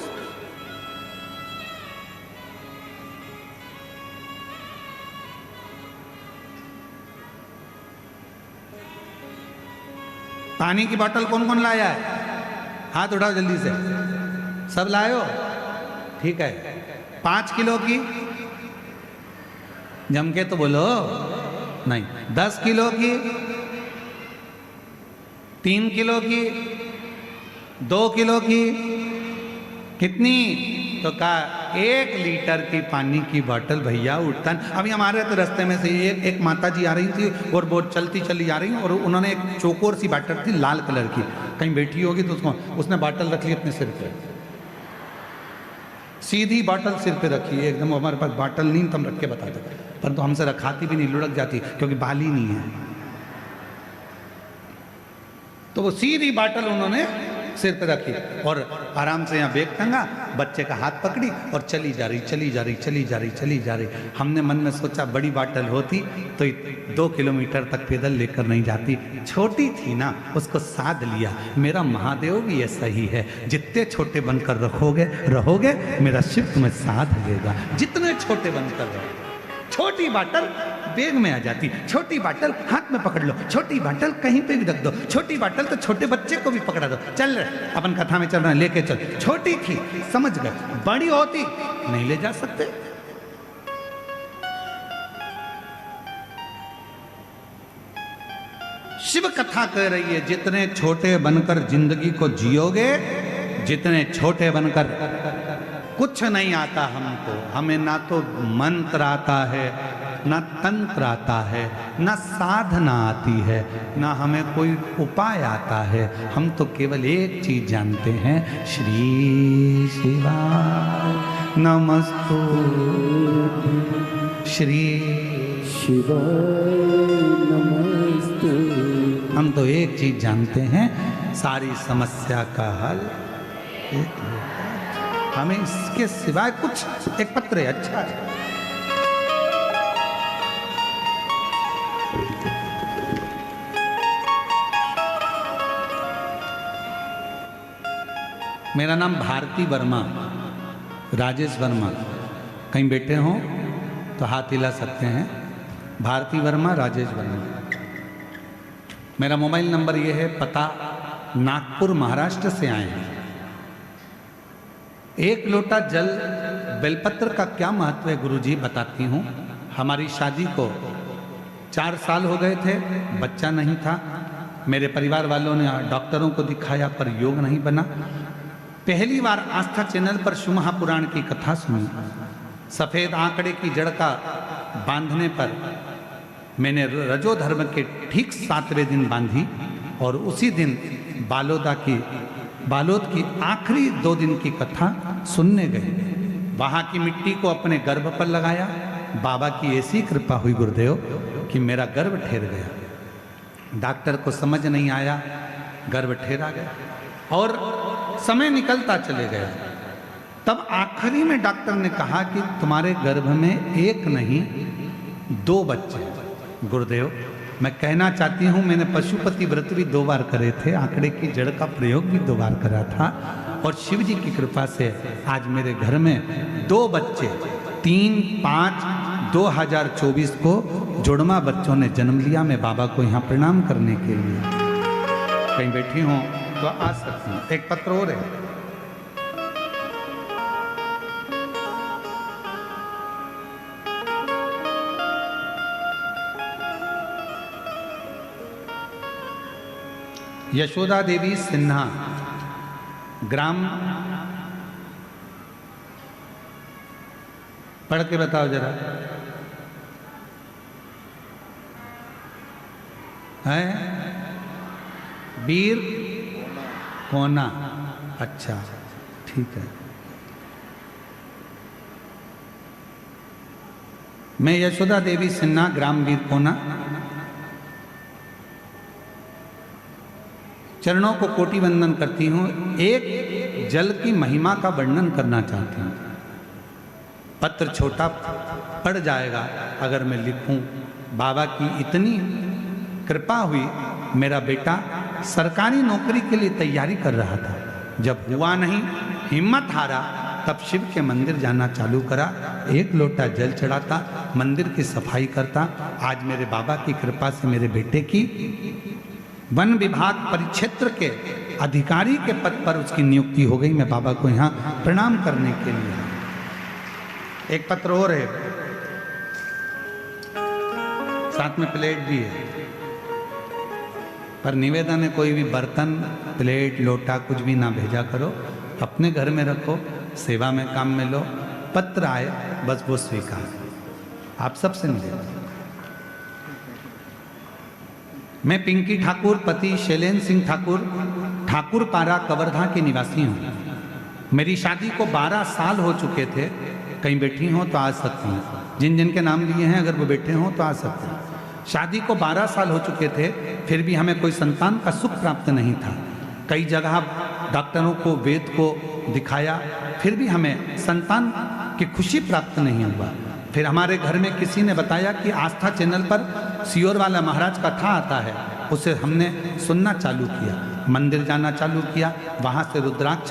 पानी की बोतल कौन कौन लाया है? हाथ उठाओ जल्दी से, सब लाए हो? ठीक है। 5 किलो की जम के तो बोलो, नहीं 10 किलो की, 3 किलो की, 2 किलो की, कितनी? तो कहा 1 लीटर की पानी की बोतल भैया उठता। अभी हमारे तो रास्ते में से एक माता जी आ रही थी और वो चलती चली आ रही, और उन्होंने एक चौकोर सी बोतल थी लाल कलर की, कहीं बैठी होगी तो उसने बोतल रख ली अपने सिर पे, सीधी बोतल सिर पे रखी है एकदम। हमारे पास बोतल नहीं तो हम रख के बताते, परंतु हमसे रखाती भी नहीं, लुढ़क जाती क्योंकि बाल ही नहीं है। तो वो सीधी बाटल उन्होंने सिर पे रखी और आराम से यहाँ बैग टंगा, बच्चे का हाथ पकड़ी और चली जा रही। हमने मन में सोचा बड़ी बाटल होती तो 2 किलोमीटर तक पैदल लेकर नहीं जाती, छोटी थी ना, उसको साध लिया। मेरा महादेव भी ऐसा ही है, जितने छोटे बनकर रहोगे मेरा शिव तुम्हें साध लेगा। जितने छोटे बनकर रहो, छोटी बाटल बैग में आ जाती, छोटी बाटल हाथ में पकड़ लो, छोटी बाटल कहीं पे भी रख दो, छोटी बाटल तो छोटे बच्चे को भी पकड़ा दो। चल रहे अपन कथा में चल रहे हैं, लेके चल। छोटी थी समझ गए, बड़ी होती नहीं ले जा सकते। शिव कथा कह रही है, जितने छोटे बनकर जिंदगी को जियोगे, जितने छोटे बनकर, कुछ नहीं आता हमको, हमें ना तो मंत्र आता है, ना तंत्र आता है, ना साधना आती है, ना हमें कोई उपाय आता है। हम तो केवल एक चीज जानते हैं, श्री शिवाय नमस्तु, श्री
शिवाय नमस्तु।
हम तो एक चीज जानते हैं, सारी समस्या का हल एक, हमें इसके सिवाय कुछ, एक पत्र है, अच्छा है। मेरा नाम भारती वर्मा, राजेश वर्मा, कहीं बैठे हो तो हाथ हिला सकते हैं। भारती वर्मा, राजेश वर्मा। मेरा मोबाइल नंबर ये है, पता नागपुर महाराष्ट्र से आए हैं। 1 लोटा जल, बेलपत्र का क्या महत्व है गुरुजी, बताती हूँ। हमारी शादी को 4 साल हो गए थे, बच्चा नहीं था। मेरे परिवार वालों ने डॉक्टरों को दिखाया पर योग नहीं बना। पहली बार आस्था चैनल पर शिव महापुराण की कथा सुनी। सफेद आंकड़े की जड़ का बांधने पर मैंने रजो धर्म के ठीक 7वें दिन बांधी और उसी दिन बालोद की आखिरी 2 दिन की कथा सुनने गए। वहाँ की मिट्टी को अपने गर्भ पर लगाया। बाबा की ऐसी कृपा हुई गुरुदेव कि मेरा गर्भ ठहर गया। डॉक्टर को समझ नहीं आया, गर्भ ठहरा गया और समय निकलता चले गया। तब आखिरी में डॉक्टर ने कहा कि तुम्हारे गर्भ में 1 नहीं 2 बच्चे। गुरुदेव, मैं कहना चाहती हूँ, मैंने पशुपति व्रत भी 2 बार करे थे, आंकड़े की जड़ का प्रयोग भी 2 बार करा था और शिव जी की कृपा से आज मेरे घर में 2 बच्चे, 3/5/2024 को जुड़वा बच्चों ने जन्म लिया। मैं बाबा को यहाँ प्रणाम करने के लिए, कहीं बैठी हूँ तो आ सकती हूँ। एक पत्र और है, यशोदा देवी सिन्हा, ग्राम, पढ़ के बताओ जरा, है वीर कोना। अच्छा ठीक है। मैं यशोदा देवी सिन्हा, ग्राम वीर कोना, चरणों को कोटि वंदन करती हूँ। एक जल की महिमा का वर्णन करना चाहती हूँ। पत्र छोटा पड़ जाएगा अगर मैं लिखूं। बाबा की इतनी कृपा हुई, मेरा बेटा सरकारी नौकरी के लिए तैयारी कर रहा था। जब हुआ नहीं, हिम्मत हारा, तब शिव के मंदिर जाना चालू करा। 1 लोटा जल चढ़ाता, मंदिर की सफाई करता। आज मेरे बाबा की कृपा से मेरे बेटे की वन विभाग परिक्षेत्र के अधिकारी के पद पर उसकी नियुक्ति हो गई। मैं बाबा को यहाँ प्रणाम करने के लिए। एक पत्र और है, साथ में प्लेट भी है, पर निवेदन है कोई भी बर्तन, प्लेट, लोटा कुछ भी ना भेजा करो, अपने घर में रखो, सेवा में काम में लो। पत्र आए बस वो स्वीकार। आप सबसे निवेदन। मैं पिंकी ठाकुर, पति शैलेंद्र सिंह ठाकुर, ठाकुर पारा कवर्धा के निवासी हूँ। मेरी शादी को 12 साल हो चुके थे। कहीं बैठी हो तो आ सकती हैं, जिन जिन के नाम लिए हैं अगर वो बैठे हों तो आ सकते हैं। शादी को 12 साल हो चुके थे, फिर भी हमें कोई संतान का सुख प्राप्त नहीं था। कई जगह डॉक्टरों को, वेद को दिखाया, फिर भी हमें संतान की खुशी प्राप्त नहीं हुआ। फिर हमारे घर में किसी ने बताया कि आस्था चैनल पर सियोर वाला महाराज कथा आता है, उसे हमने सुनना चालू किया, मंदिर जाना चालू किया, वहाँ से रुद्राक्ष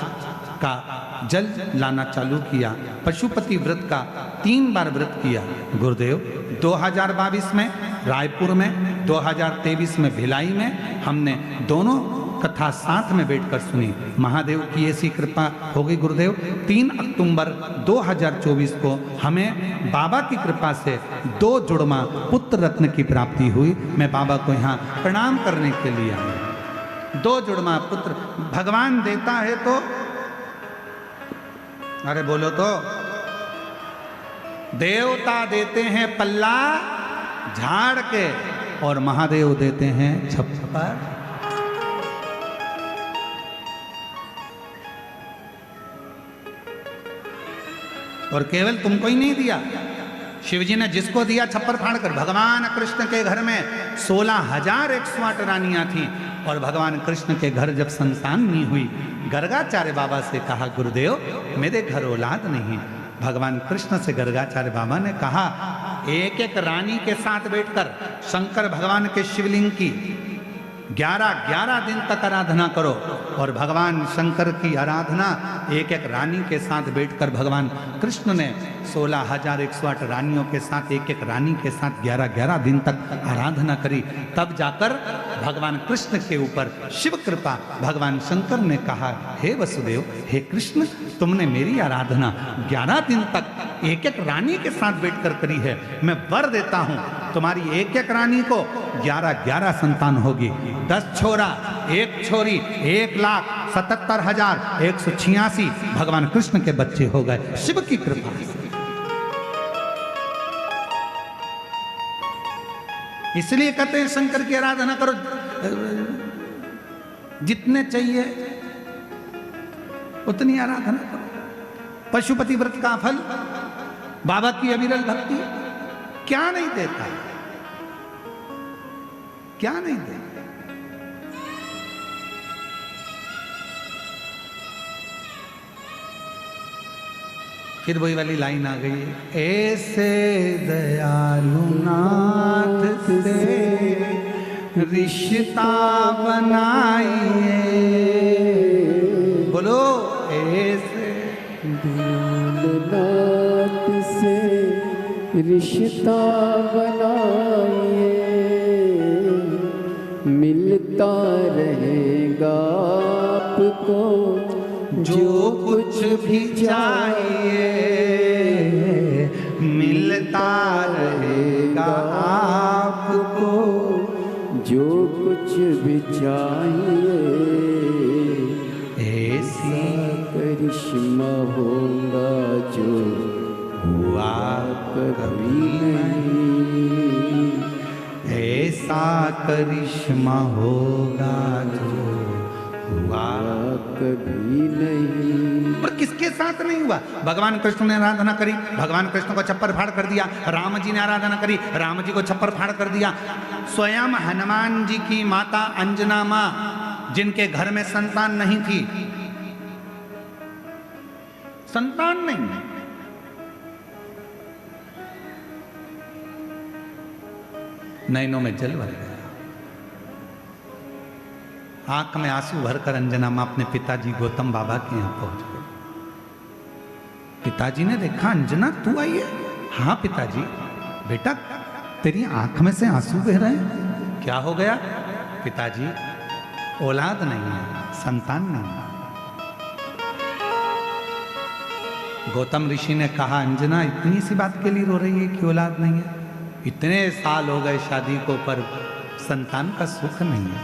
का जल लाना चालू किया, पशुपति व्रत का 3 बार व्रत किया। गुरुदेव 2022 में रायपुर में, 2023 में भिलाई में हमने दोनों कथा साथ में बैठकर सुनी। महादेव की ऐसी कृपा हो गई गुरुदेव, 3 अक्टूबर 2024 को हमें बाबा की कृपा से 2 जुड़वा पुत्र रत्न की प्राप्ति हुई। मैं बाबा को यहाँ प्रणाम करने के लिए आया। 2 जुड़वा पुत्र भगवान देता है तो, अरे बोलो तो, देवता देते हैं पल्ला झाड़ के और महादेव देते हैं छप्पर। और केवल तुमको ही नहीं दिया, शिवजी ने जिसको दिया छप्पर फाड़कर। भगवान कृष्ण के घर में 16,108 रानियां थी और भगवान कृष्ण के घर जब संतान नहीं हुई, गर्गाचार्य बाबा से कहा, गुरुदेव मेरे घर औलाद नहीं है। भगवान कृष्ण से गर्गाचार्य बाबा ने कहा, एक एक रानी के साथ बैठकर शंकर भगवान के शिवलिंग की 11 दिन तक आराधना करो। और भगवान शंकर की आराधना एक एक रानी के साथ बैठकर भगवान कृष्ण ने 16,108 रानियों के साथ, एक एक रानी के साथ 11 दिन तक आराधना करी। तब जाकर भगवान कृष्ण के ऊपर शिव कृपा, भगवान शंकर ने कहा, हे वसुदेव, हे कृष्ण, तुमने मेरी आराधना 11 दिन तक एक एक रानी के साथ बैठकर करी है। मैं वर देता हूं, तुम्हारी एक एक रानी को 11 संतान होगी। 10 छोरा, 1 छोरी, 1,77,186 भगवान कृष्ण के बच्चे हो गए, शिव की कृपा। इसलिए कहते हैं शंकर की आराधना करो, जितने चाहिए उतनी आराधना करो। पशुपति व्रत का फल, बाबा की अविरल भक्ति क्या नहीं देता, क्या नहीं देता। फिर वही वाली लाइन आ गई, ऐसे दयालु नाथ से रिश्ता बनाइए। बोलो, ऐसे
दयालु नाथ से रिश्ता बनाइए, मिलता रहेगा आपको
जो कुछ भी चाहिए, मिलता रहेगा आपको
जो कुछ भी चाहिए।
ऐसी
करिश्मा होगा जो
हुआ कभी नहीं, ऐसा करिश्मा होगा जो हुआ
कभी नहीं।
पर किसके साथ नहीं हुआ? भगवान कृष्ण ने आराधना करी, भगवान कृष्ण को छप्पर फाड़ कर दिया। राम जी ने आराधना करी, राम जी को छप्पर फाड़ कर दिया। स्वयं हनुमान जी की माता अंजना माँ, जिनके घर में संतान नहीं थी, संतान नहीं, नैनों में जल भर गया, आंख में आंसू भरकर अंजना मां अपने पिताजी गौतम बाबा के यहां पहुंच गए। पिताजी ने देखा, अंजना तू आई है? हाँ पिताजी। बेटा तेरी आंख में से आंसू बह रहे हैं, क्या हो गया? पिताजी औलाद नहीं है, संतान नहीं है। गौतम ऋषि ने कहा, अंजना इतनी सी बात के लिए रो रही है कि औलाद नहीं है? इतने साल हो गए शादी को, पर संतान का सुख नहीं है।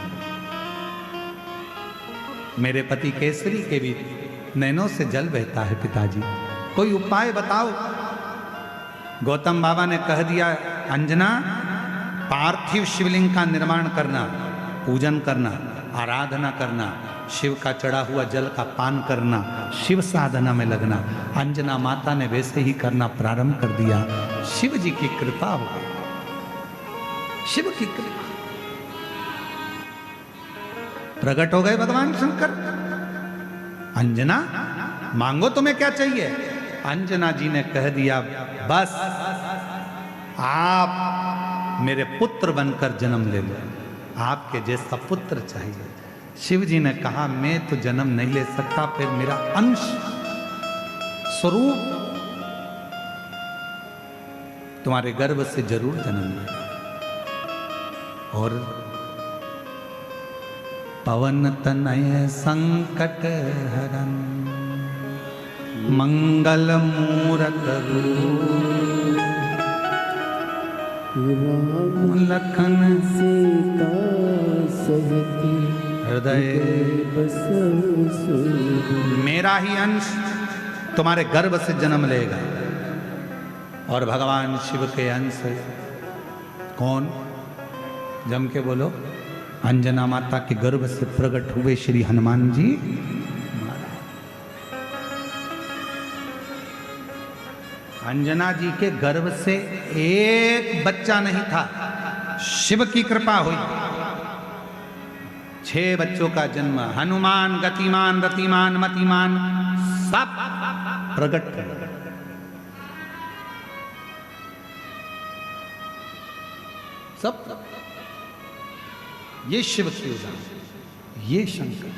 मेरे पति केसरी के भी नैनों से जल बहता है पिताजी, कोई उपाय बताओ। गौतम बाबा ने कह दिया, अंजना पार्थिव शिवलिंग का निर्माण करना, पूजन करना, आराधना करना, शिव का चढ़ा हुआ जल का पान करना, शिव साधना में लगना। अंजना माता ने वैसे ही करना प्रारंभ कर दिया। शिव जी की कृपा हो गई। शिव की कृपा। प्रकट हो गए भगवान शंकर। अंजना मांगो तुम्हें क्या चाहिए। अंजना जी ने कह दिया बस आप मेरे पुत्र बनकर जन्म ले लो, आपके जैसा पुत्र चाहिए। शिव जी ने कहा मैं तो जन्म नहीं ले सकता, फिर मेरा अंश स्वरूप तुम्हारे गर्भ से जरूर जन्म लेगा। और पवन तनय संकट हरन मंगल मूरत रूप
राम
लखन
सीता सहित
हृदय
बसहु सोई।
मेरा ही अंश तुम्हारे गर्भ से जन्म लेगा। और भगवान शिव के अंश कौन, जम के बोलो। अंजना माता के गर्भ से प्रकट हुए श्री हनुमान जी महाराज। अंजना जी के गर्भ से एक बच्चा नहीं था, शिव की कृपा हुई 6 बच्चों का जन्म। हनुमान गतिमान रतिमान मतिमान सब प्रकट कर। सब ये शिव की उदाहरण, ये शंकर।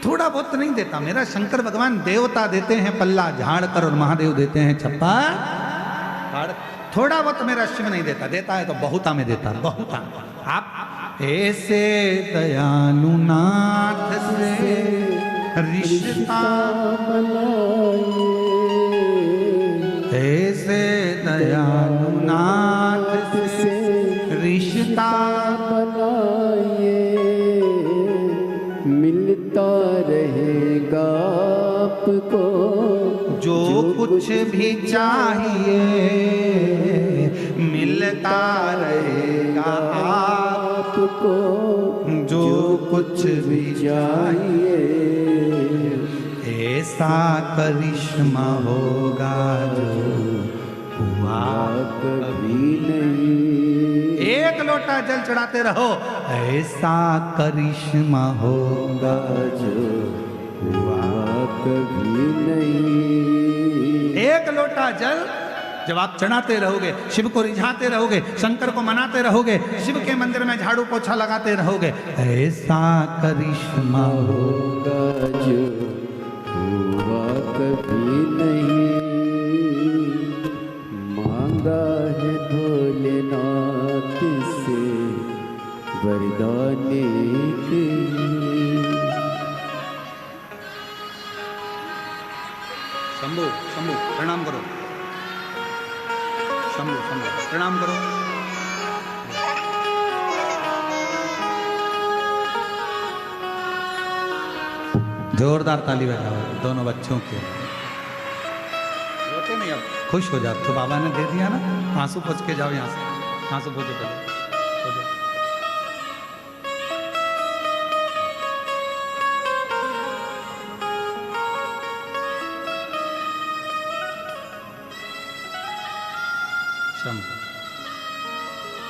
थोड़ा बहुत नहीं देता मेरा शंकर भगवान। देवता देते हैं पल्ला झाड़ कर और महादेव देते हैं छप्पा फाड़। थोड़ा बहुत मेरा शिव नहीं देता, देता है तो बहुता में देता, बहुता। आप ऐसे दयालु नाथ से रिश्ता
बनाए,
ऐसे दयालु नाथ से रिश्ता
बनाए, मिलता रहेगा आपको
जो कुछ भी चाहिए, मिलता रहेगा
आपको
जो कुछ भी
चाहिए।
ऐसा करिश्मा होगा जो हुआ
कभी नहीं।
एक लोटा जल चढ़ाते रहो, ऐसा करिश्मा होगा
जो हुआ कभी नहीं।
एक लोटा जल जब आप चढ़ाते रहोगे, शिव को रिझाते रहोगे, शंकर को मनाते रहोगे, शिव के मंदिर में झाड़ू पोछा लगाते रहोगे, ऐसा करिश्मा
होगा जो हुआ कभी नहीं। मांगा है भोलेनाथ से वरदान एक ही।
शंभू शंभू प्रणाम करो, शंभू शंभू प्रणाम करो। जोरदार ताली बजाओ दोनों बच्चों के। रोते नहीं, अब खुश हो जाओ। तो बाबा ने दे दिया ना, आंसू पोंछ के जाओ यहाँ से, आंसू पोंछो पहले।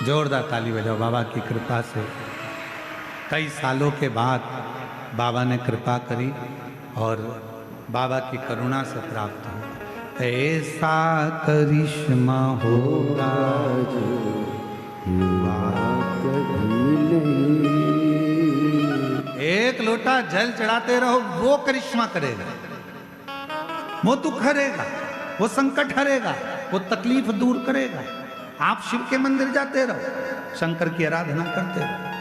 जोरदार ताली बजाओ। बाबा की कृपा से कई सालों के बाद बाबा ने कृपा करी और बाबा की करुणा से प्राप्त हो। ऐसा करिश्मा होगा जो
हुआ कभी नहीं।
एक लोटा जल चढ़ाते रहो, वो करिश्मा करेगा, वो दुख हरेगा, वो संकट हरेगा, वो तकलीफ दूर करेगा। आप शिव के मंदिर जाते रहो, शंकर की आराधना करते रहो।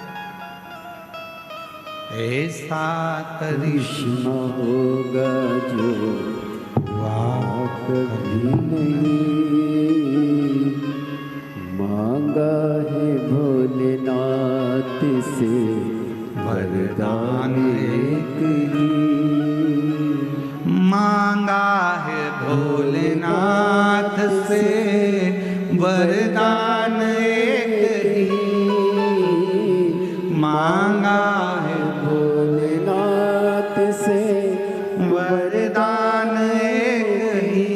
ऐसा
करिश्मा होगा जो हुआ कभी नहीं। मांगा है भोलेनाथ से वरदान एक ही।
मांगा है भोलेनाथ से वरदान एक ही। मांगा है
भोलेनाथ से
वरदान एक ही।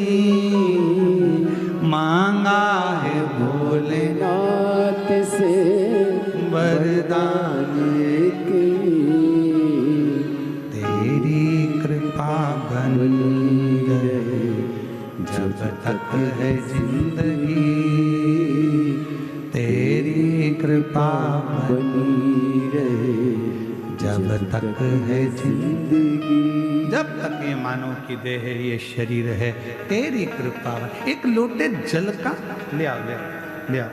मांगा कृपा
बनी रहे
जब तक है
जिंदगी।
जब तक ये मानव की देह है, ये शरीर है, तेरी कृपा। एक लोटे जल का ले आओ, ले आओ, ले आओ।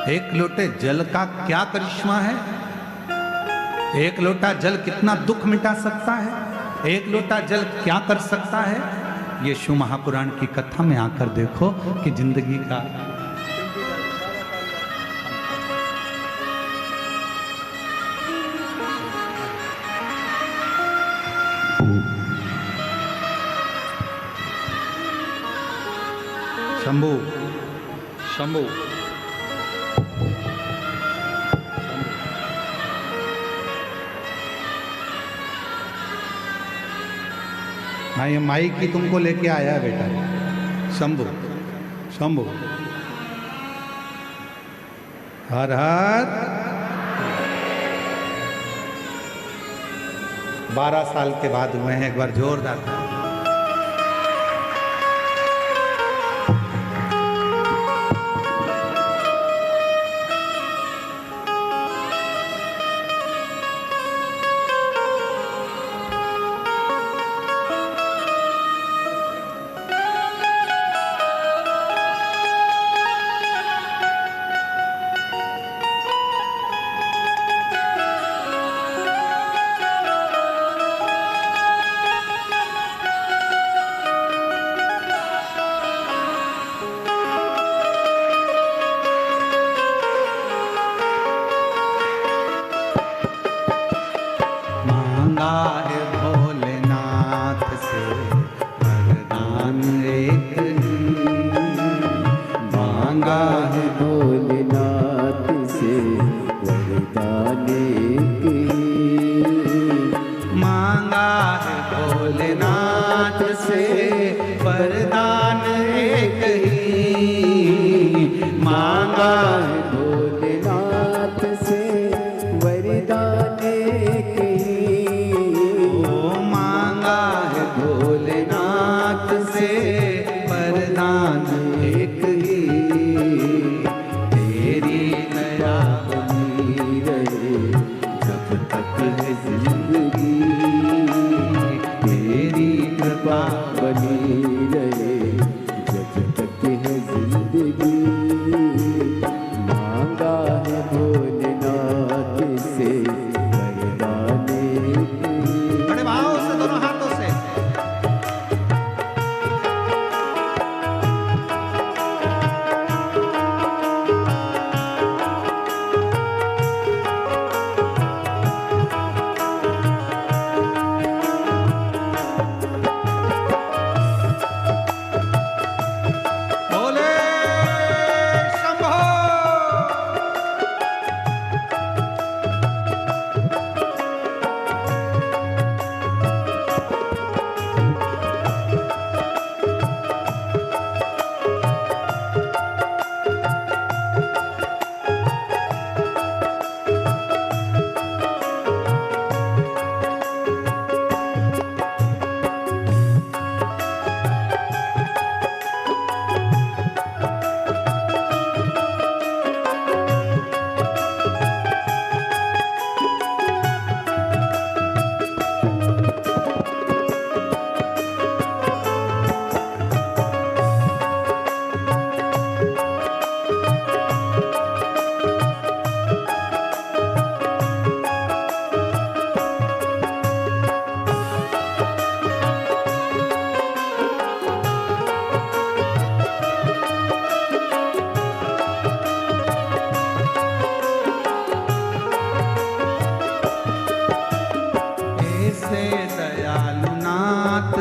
एक लोटे जल का क्या करिश्मा है? एक लोटा जल कितना दुख मिटा सकता है? एक लोटा जल क्या कर सकता है? ये शिव महापुराण की कथा में आकर देखो कि जिंदगी का शंभू शंभू हाँ, ये माई की तुमको लेके आया है बेटा, शंभू शंभू। हर हर 12 साल के बाद हुए हैं, एक बार जोरदार था।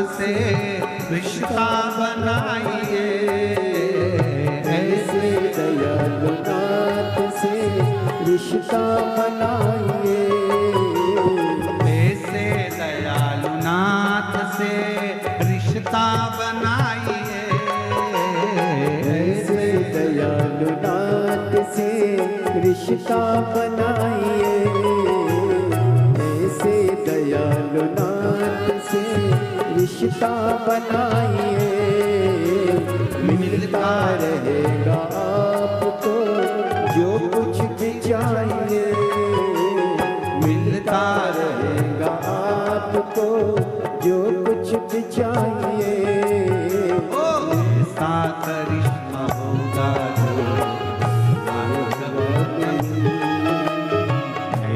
से रिश्ता बनाइए,
ऐसे दयालु नाथ से रिश्ता बनाइए,
ऐसे दयालु नाथ से रिश्ता बनाइए,
ऐसे दयालु नाथ से रिश्ता बनाइए, ऐसे दयालु नाथ से रिश्ता बनाइए, मिलता रहेगा आपको जो कुछ भी चाहिए, मिलता रहेगा आपको जो कुछ भी चाहिए।
ऐसा करिश्मा होगा जो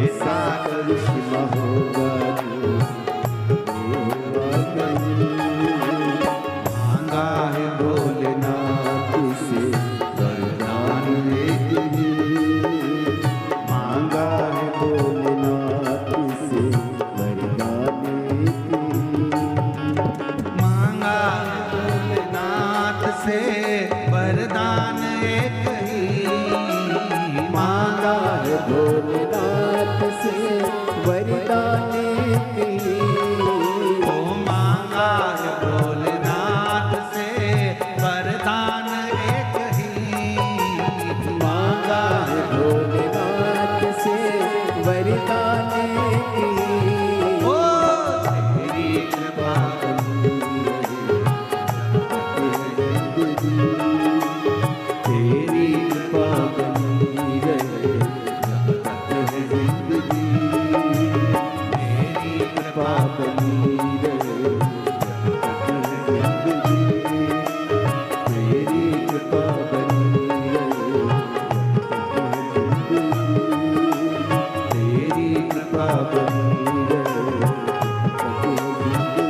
ऐसा करिश्मा होगा जो
मांगा है
भोलेनाथ से वरदान एक ही, मांगा है भोलेनाथ से वरदान एक ही,
मांगा भोलेनाथ से वरदान एक ही,
मांगा है भोलेनाथ से वरदान एक ही,
ओ मांगा है भोलेनाथ से वरदान एक ही,
मांगा है भोलेनाथ से वरदान एक ही।
ओ तेरी कृपा
तेरी कृपा बनी रहे जब तक है जिंदगी, तेरी कृपा बनी रहे जब तक है जिंदगी, तेरी कृपा बनी रहे जब तक है जिंदगी, तेरी कृपा बनी रहे जब तक है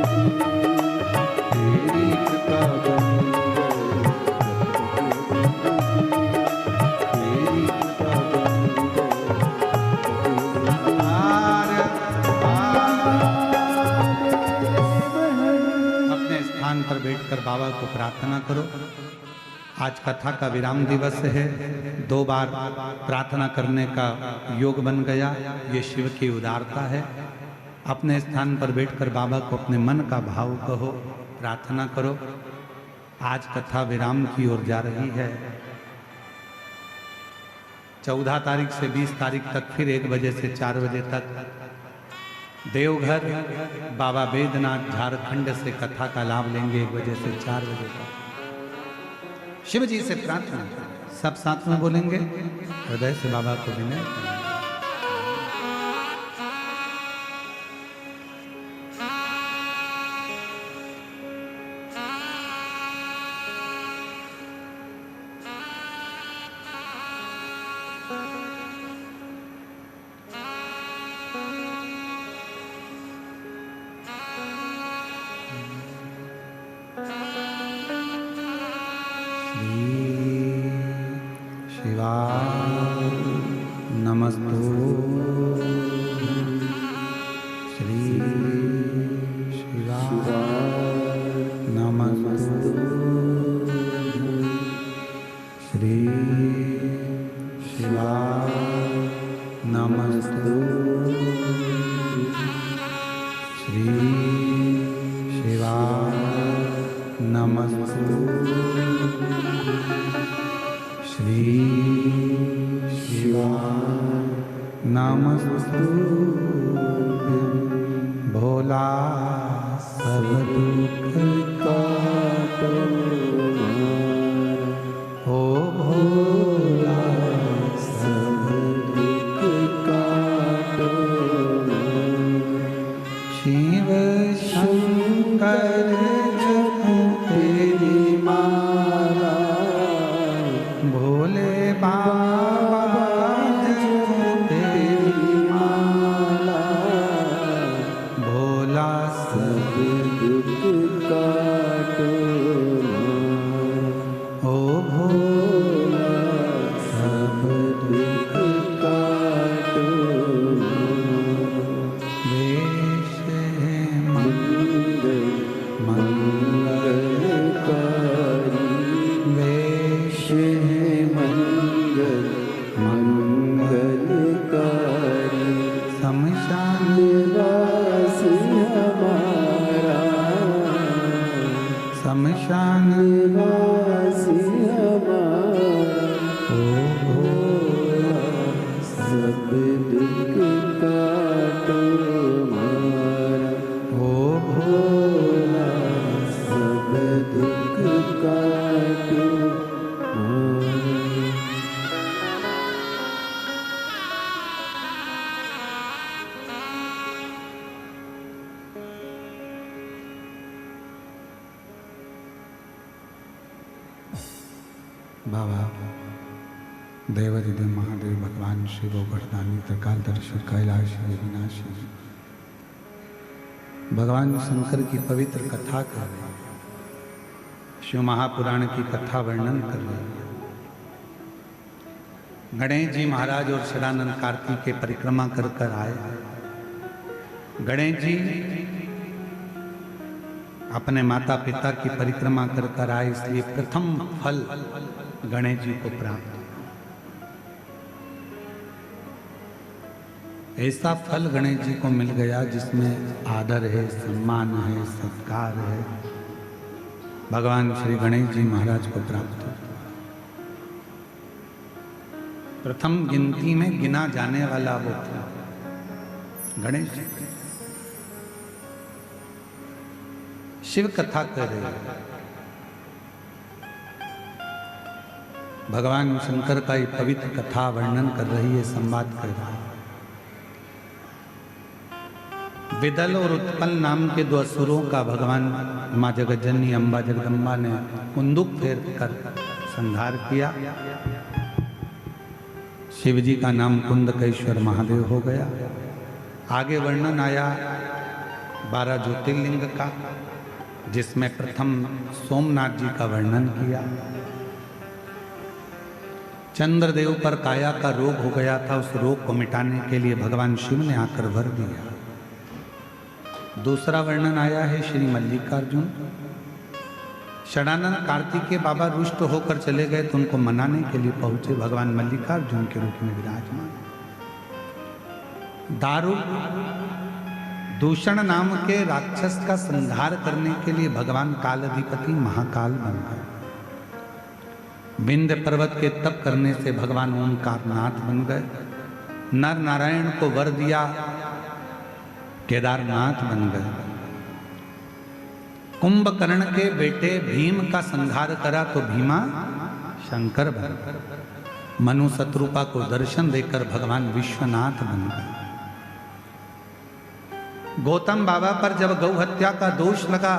जिंदगी, तेरी कृपा बनी
अपने स्थान पर बैठकर बाबा को प्रार्थना करो। आज कथा का विराम दिवस है, 2 बार प्रार्थना करने का योग बन गया, ये शिव की उदारता है। अपने स्थान पर बैठकर बाबा को अपने मन का भाव कहो, प्रार्थना करो। आज कथा विराम की ओर जा रही है। 14 तारीख से 20 तारीख तक फिर 1 बजे से 4 बजे तक देवघर बाबा बैद्यनाथ झारखंड से कथा का लाभ लेंगे 1 बजे से 4 बजे तक। शिव जी से प्रार्थना, सब साथ में बोलेंगे, हृदय से बाबा को विनय करें। शिवाय नमस्तु श्री शिवाय नमस्तु श्री शिवाय नमस्तु श्री शिवाय नमस्तु श्री शिवाय नमस्तु। भोला सब दुख काटो, ओ भोला सब दुख काटो। शिव शंकर जपो तेरी माला, भोले बाबा जपो तेरी माला, भोला सब
दुख काटो,
ओ भोला
सब दुख काटो।
वेश है
मंगलकारी,
वेश
हे मंगल मंगलकारी।
शमशान
निवास हमारा,
शमशान
निवास हमारा,
ओ भोला
सब दुख काटो हमारा,
ओ भोला
सब दुख काटो।
बाबा देवादिदेव महादेव भगवान शिव वरदानी त्रिकालदर्शी कैलाशी विनाशी भगवान शंकर की पवित्र कथा कर रहे हैं, शिव महापुराण की कथा वर्णन कर रहे हैं। गणेश जी महाराज और षडानंद कार्तिक के परिक्रमा कर कर आए। गणेश जी अपने माता पिता की परिक्रमा कर कर आए, इसलिए प्रथम फल गणेश जी को प्राप्त। ऐसा फल गणेश जी को मिल गया जिसमें आदर है, सम्मान है, सत्कार है, भगवान श्री गणेश जी महाराज को प्राप्त हो। प्रथम गिनती में गिना जाने वाला वो था गणेश जी। शिव कथा कर रहे हैं, भगवान शंकर का ये पवित्र कथा वर्णन कर रही है, संवाद कर रहा है। विदल और उत्पल नाम के दो असुरों का भगवान माँ जगज्जननी अम्बा जगदम्बा ने कुंदुक फेर कर संहार किया। शिव जी का नाम कुंदकेश्वर महादेव हो गया। आगे वर्णन आया 12 ज्योतिर्लिंग का, जिसमें प्रथम सोमनाथ जी का वर्णन किया। चंद्रदेव पर काया का रोग हो गया था, उस रोग को मिटाने के लिए भगवान शिव ने आकर वर दिया। दूसरा वर्णन आया है श्री मल्लिकार्जुन। षडानंद कार्तिक के बाबा रुष्ट होकर चले गए तो उनको मनाने के लिए पहुंचे, भगवान मल्लिकार्जुन के रूप में विराजमान। दारू दूषण नाम के राक्षस का संहार करने के लिए भगवान काल अधिपति महाकाल बन गए। विंध्य पर्वत के तप करने से भगवान ओंकारनाथ बन गए। नर नारायण को वर दिया, केदारनाथ बन गए। कुंभकर्ण के बेटे भीम का संहार करा तो भीमा शंकर बन गए। मनु शत्रुपा को दर्शन देकर भगवान विश्वनाथ बन गए। गौतम बाबा पर जब गौ हत्या का दोष लगा,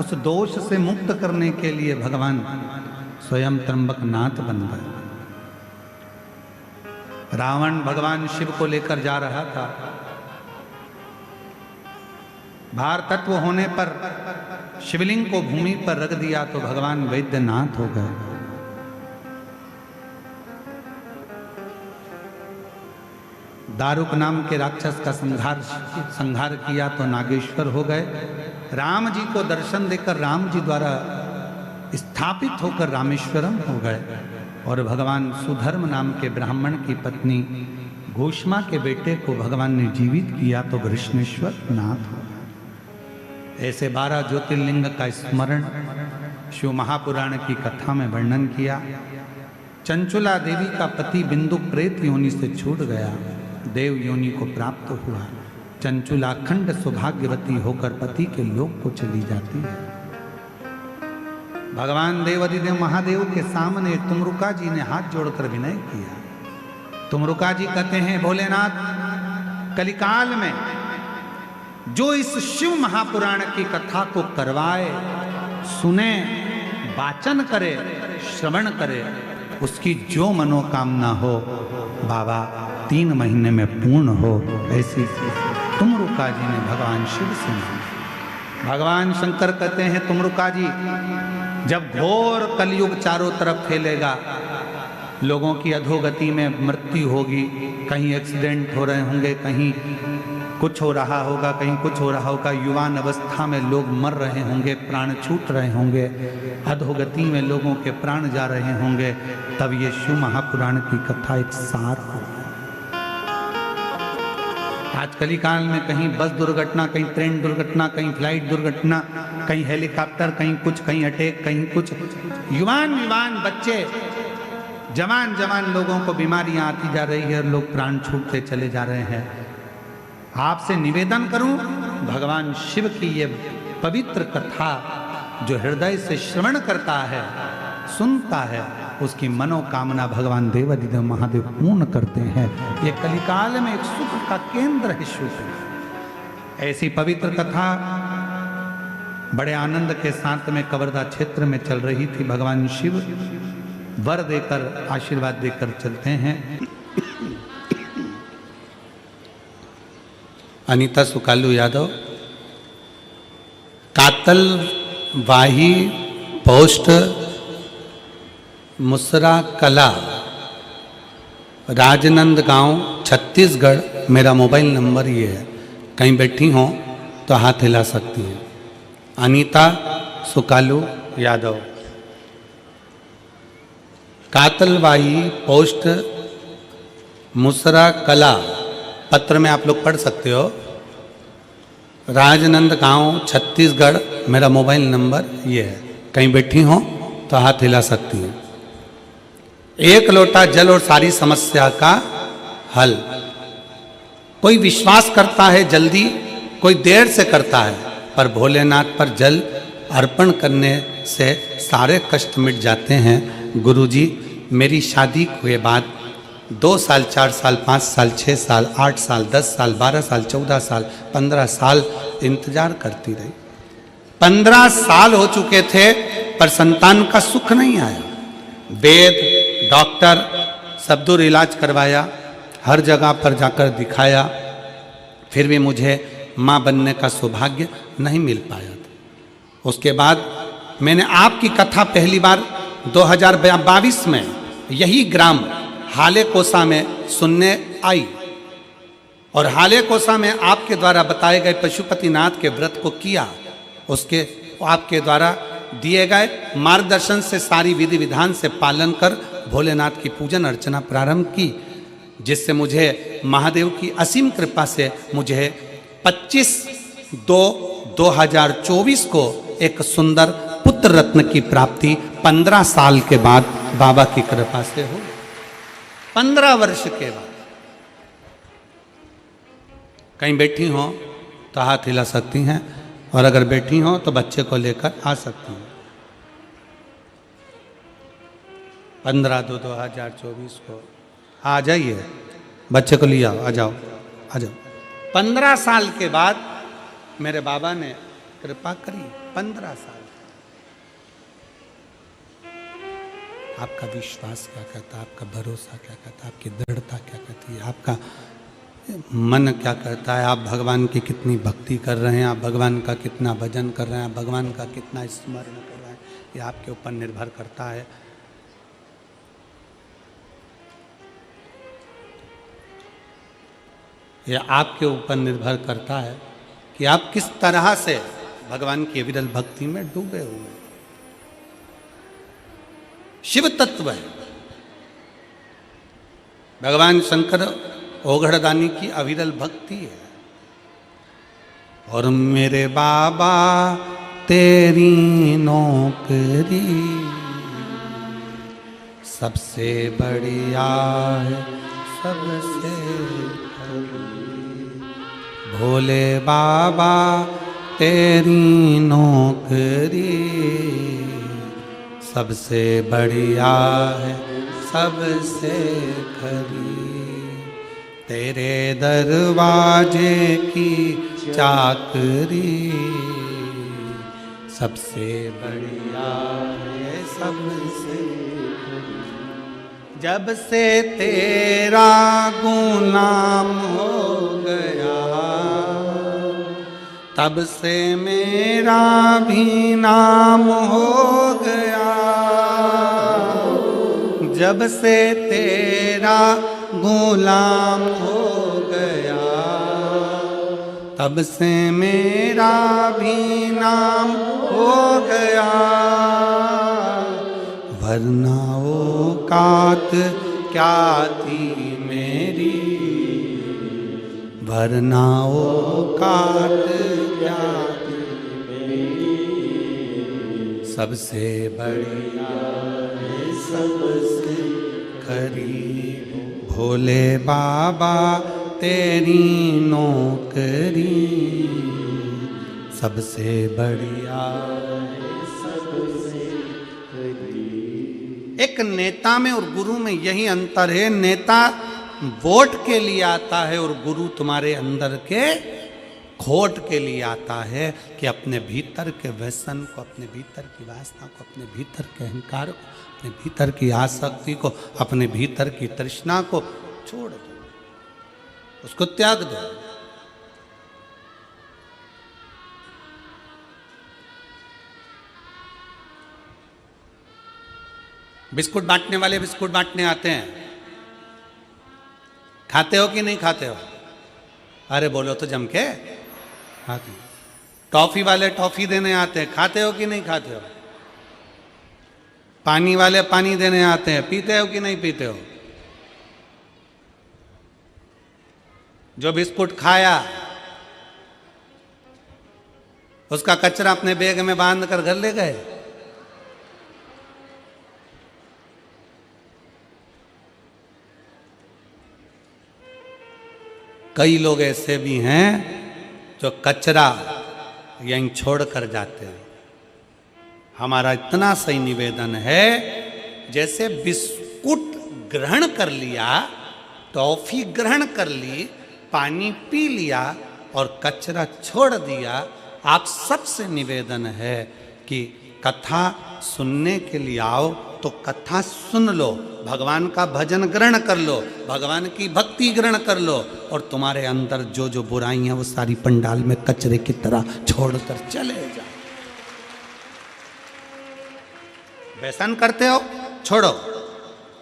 उस दोष से मुक्त करने के लिए भगवान स्वयं त्र्यंबकनाथ बन गए। रावण भगवान शिव को लेकर जा रहा था, भार तत्व होने पर शिवलिंग को भूमि पर रख दिया तो भगवान वैद्यनाथ हो गए। दारुक नाम के राक्षस का संहार किया तो नागेश्वर हो गए। राम जी को दर्शन देकर राम जी द्वारा स्थापित होकर रामेश्वरम हो गए। और भगवान सुधर्म नाम के ब्राह्मण की पत्नी घोषमा के बेटे को भगवान ने जीवित किया तो कृष्णेश्वर नाथ हो गए। ऐसे 12 ज्योतिर्लिंग का स्मरण शिव महापुराण की कथा में वर्णन किया। चंचुला देवी का पति बिंदु प्रेत योनि से छूट गया, देव योनि को प्राप्त हुआ। चंचुला अखंड सौभाग्यवती होकर पति के लोक को चली जाती है। भगवान देवादिदेव महादेव के सामने तुमरुका जी ने हाथ जोड़कर विनय किया। तुमरुका जी कहते हैं, भोलेनाथ कलिकाल में जो इस शिव महापुराण की कथा को करवाए, सुने, वाचन करे, श्रवण करे, उसकी जो मनोकामना हो बाबा 3 महीने में पूर्ण हो, ऐसी तुमरुका जी ने भगवान शिव से मांगी। भगवान शंकर कहते हैं, तुमरुका जी जब घोर कलयुग चारों तरफ फैलेगा, लोगों की अधोगति में मृत्यु होगी, कहीं एक्सीडेंट हो रहे होंगे, कहीं कुछ हो रहा होगा, कहीं कुछ हो रहा होगा, युवान अवस्था में लोग मर रहे होंगे, प्राण छूट रहे होंगे, अधोगति में लोगों के प्राण जा रहे होंगे, तब ये शिव महापुराण की कथा एक सार होगी। आज कलिकाल में कहीं बस दुर्घटना, कहीं ट्रेन दुर्घटना, कहीं फ्लाइट दुर्घटना, कहीं हेलीकॉप्टर, कहीं कुछ, कहीं अटैक, कहीं कुछ, युवान बच्चे, जवान लोगों को बीमारियां आती जा रही है और लोग प्राण छूटते चले जा रहे हैं। आपसे निवेदन करूं, भगवान शिव की ये पवित्र कथा जो हृदय से श्रवण करता है, सुनता है, उसकी मनोकामना भगवान देवादिदेव महादेव पूर्ण करते हैं। ये कलिकाल में एक सुख का केंद्र है शिव। ऐसी पवित्र कथा बड़े आनंद के साथ में कवर्धा क्षेत्र में चल रही थी। भगवान शिव वर देकर आशीर्वाद देकर चलते हैं। अनीता सुकालू यादव, कातलवाही पोस्ट मुसरा कला, राजनंद गांव, छत्तीसगढ़। मेरा मोबाइल नंबर ये है, कहीं बैठी हो तो हाथ हिला सकती हैं। अनीता सुकालू यादव, कातलवाही पोस्ट मुसरा कला, पत्र में आप लोग पढ़ सकते हो। राजनंद गांव, छत्तीसगढ़। मेरा मोबाइल नंबर ये है, कहीं बैठी हो तो हाथ हिला सकती हैं। एक लोटा जल और सारी समस्या का हल। कोई विश्वास करता है जल्दी, कोई देर से करता है, पर भोलेनाथ पर जल अर्पण करने से सारे कष्ट मिट जाते हैं। गुरुजी, मेरी शादी के बाद 2 साल, 4 साल, 5 साल, 6 साल, 8 साल, 10 साल, 12 साल, 14 साल, 15 साल इंतजार करती रही। 15 साल हो चुके थे पर संतान का सुख नहीं आया। वेद, डॉक्टर सब दूर इलाज करवाया, हर जगह पर जाकर दिखाया, फिर भी मुझे माँ बनने का सौभाग्य नहीं मिल पाया था। उसके बाद मैंने आपकी कथा पहली बार 2022 में यही ग्राम हाले कोसा में सुनने आई, और हाले कोसा में आपके द्वारा बताए गए पशुपतिनाथ के व्रत को किया। उसके आपके द्वारा दिए गए मार्गदर्शन से सारी विधि विधान से पालन कर भोलेनाथ की पूजन अर्चना प्रारंभ की, जिससे मुझे महादेव की असीम कृपा से मुझे 25/2/2024 को एक सुंदर पुत्र रत्न की प्राप्ति 15 साल के बाद बाबा की कृपा से हो। 15 वर्ष के बाद। कहीं बैठी हो तो हाथ हिला सकती हैं, और अगर बैठी हो तो बच्चे को लेकर आ सकती हैं। 15/2/2024 को आ जाइए, बच्चे को लिया, आ जाओ, आ जाओ। 15 साल के बाद मेरे बाबा ने कृपा करी। 15 साल। आपका विश्वास क्या कहता है, आपका भरोसा क्या कहता है, आपकी दृढ़ता क्या कहती है, आपका मन क्या कहता है, आप भगवान की कितनी भक्ति कर रहे हैं, आप भगवान का कितना भजन कर रहे हैं, आप भगवान का कितना स्मरण कर रहे हैं, ये आपके ऊपर निर्भर करता है। ये आपके ऊपर निर्भर करता है कि आप किस तरह से भगवान की अविरल भक्ति में डूबे हुए हैं। शिव तत्व है। भगवान शंकर ओघड़दानी की अविरल भक्ति है। और मेरे बाबा तेरी नौकरी सबसे बढ़िया है, सबसे भोले बाबा तेरी नौकरी सबसे बढ़िया है, सबसे खरी। तेरे दरवाजे की चाकरी सबसे बढ़िया है, सबसे खरी। जब से तेरा गुलाम हो गया तब से मेरा भी नाम हो गया। जब से तेरा गुलाम हो गया तब से मेरा भी नाम हो गया। वरना औकात क्या थी मेरी, वरना औकात क्या थी मेरी, सबसे बढ़िया है, सबसे खरी। भोले बाबा तेरी नौकरी सबसे बढ़िया है, सबसे खरी। एक नेता में और गुरु में यही अंतर है। नेता वोट के लिए आता है और गुरु तुम्हारे अंदर के खोट के लिए आता है कि अपने भीतर के व्यसन को, अपने भीतर की वासना को, अपने भीतर के अहंकार को, अपने भीतर की आसक्ति को, अपने भीतर की तृष्णा को छोड़ दो, उसको त्याग दो। बिस्कुट बांटने वाले बिस्कुट बांटने आते हैं, खाते हो कि नहीं खाते हो? अरे बोलो तो जम के खाते हो। टॉफी वाले टॉफी देने आते हैं, खाते हो कि नहीं खाते हो? पानी वाले पानी देने आते हैं, पीते हो कि नहीं पीते हो? जो बिस्कुट खाया उसका कचरा अपने बैग में बांध कर घर ले गए। कई लोग ऐसे भी हैं जो कचरा यहीं छोड़ कर जाते हैं। हमारा इतना सही निवेदन है, जैसे बिस्कुट ग्रहण कर लिया, टॉफी ग्रहण कर ली, पानी पी लिया और कचरा छोड़ दिया, आप सबसे निवेदन है कि कथा सुनने के लिए आओ तो कथा सुन लो, भगवान का भजन ग्रहण कर लो, भगवान की भक्ति ग्रहण कर लो, और तुम्हारे अंदर जो जो बुराई है वो सारी पंडाल में कचरे की तरह छोड़कर चले जाओ। व्यसन करते हो, छोड़ो।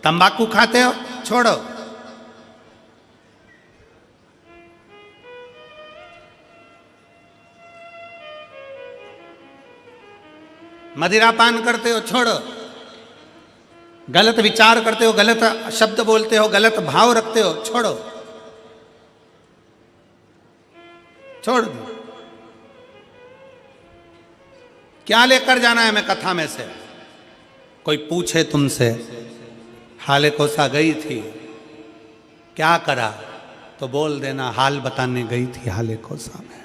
तंबाकू खाते हो, छोड़ो। मदिरा पान करते हो, छोड़ो। गलत विचार करते हो, गलत शब्द बोलते हो, गलत भाव रखते हो, छोड़ो, छोड़ दो। क्या लेकर जाना है मैं कथा में से? कोई पूछे तुमसे, हाले कोसा गई थी, क्या करा? तो बोल देना हाल बताने गई थी हाले कोसा में।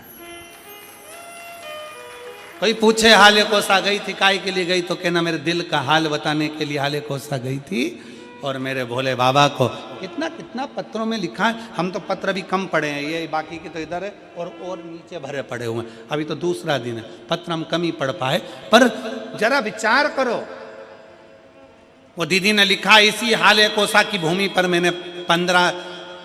कोई पूछे हाले कोसा गई थी, काय के लिए गई? तो कहना मेरे दिल का हाल बताने के लिए हाले कोसा गई थी। और मेरे भोले बाबा को कितना कितना पत्रों में लिखा है। हम तो पत्र भी कम पढ़े हैं, ये बाकी की तो इधर है और नीचे भरे पड़े हुए हैं। अभी तो दूसरा दिन है, पत्र हम कम ही पढ़ पाए। पर जरा विचार करो, वो दीदी ने लिखा, इसी हाले कोसा की भूमि पर मैंने 15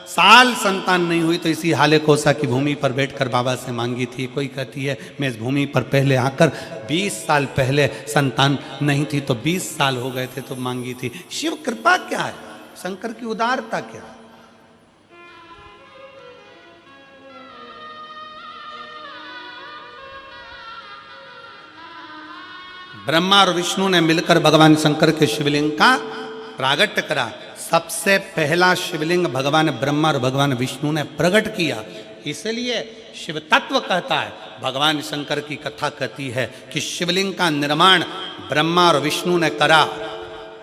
साल संतान नहीं हुई तो इसी हाले कोसा की भूमि पर बैठकर बाबा से मांगी थी। कोई कहती है मैं इस भूमि पर पहले आकर 20 साल पहले संतान नहीं थी तो 20 साल हो गए थे तो मांगी थी। शिव कृपा क्या है, शंकर की उदारता क्या है? ब्रह्मा और विष्णु ने मिलकर भगवान शंकर के शिवलिंग का प्रागट्य करा। सबसे पहला शिवलिंग भगवान ब्रह्मा और भगवान विष्णु ने प्रकट किया। इसलिए शिव तत्व कहता है, भगवान शंकर की कथा कहती है कि शिवलिंग का निर्माण ब्रह्मा और विष्णु ने करा।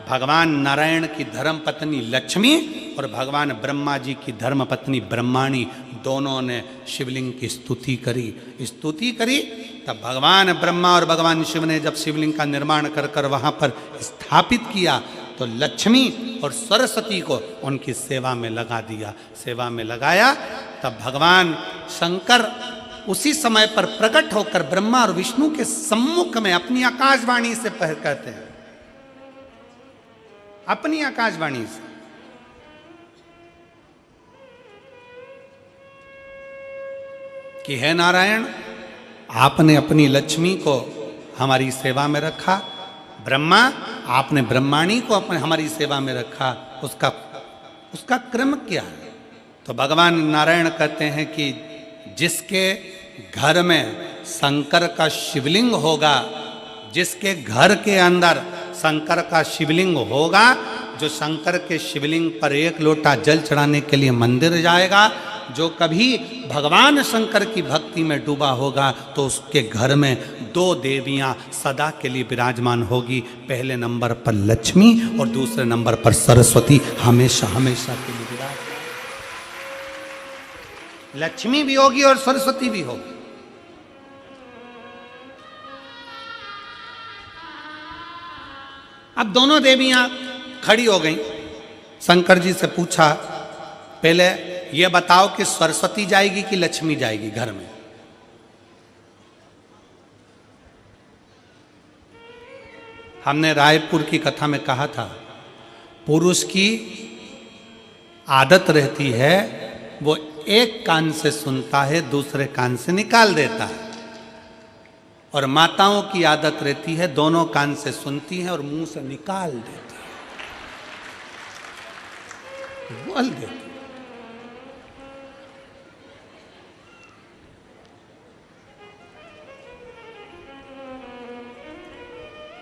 भगवान नारायण की धर्म पत्नी लक्ष्मी और भगवान ब्रह्मा जी की धर्म पत्नी ब्रह्माणी दोनों ने शिवलिंग की स्तुति करी। तब भगवान ब्रह्मा और भगवान शिव ने जब शिवलिंग का निर्माण कर कर वहां पर स्थापित किया तो लक्ष्मी और सरस्वती को उनकी सेवा में लगा दिया। सेवा में लगाया तब भगवान शंकर उसी समय पर प्रकट होकर ब्रह्मा और विष्णु के सम्मुख में अपनी आकाशवाणी से कहते हैं, अपनी आकाशवाणी से, कि हे नारायण, आपने अपनी लक्ष्मी को हमारी सेवा में रखा, ब्रह्मा आपने ब्रह्माणी को अपने हमारी सेवा में रखा, उसका क्रम क्या है? तो भगवान नारायण कहते हैं कि जिसके घर में शंकर का शिवलिंग होगा, जिसके घर के अंदर शंकर का शिवलिंग होगा, जो शंकर के शिवलिंग पर एक लोटा जल चढ़ाने के लिए मंदिर जाएगा, जो कभी भगवान शंकर की भक्ति में डूबा होगा, तो उसके घर में 2 देवियां सदा के लिए विराजमान होगी। पहले नंबर पर लक्ष्मी और दूसरे नंबर पर सरस्वती, हमेशा हमेशा के लिए विराजमान। लक्ष्मी भी होगी और सरस्वती भी होगी। अब दोनों देवियां खड़ी हो गईं। शंकर जी से पूछा, पहले ये बताओ कि सरस्वती जाएगी कि लक्ष्मी जाएगी घर में? हमने रायपुर की कथा में कहा था, पुरुष की आदत रहती है वो एक कान से सुनता है, दूसरे कान से निकाल देता है, और माताओं की आदत रहती है दोनों कान से सुनती हैं और मुंह से निकाल देती है, बोल देती है।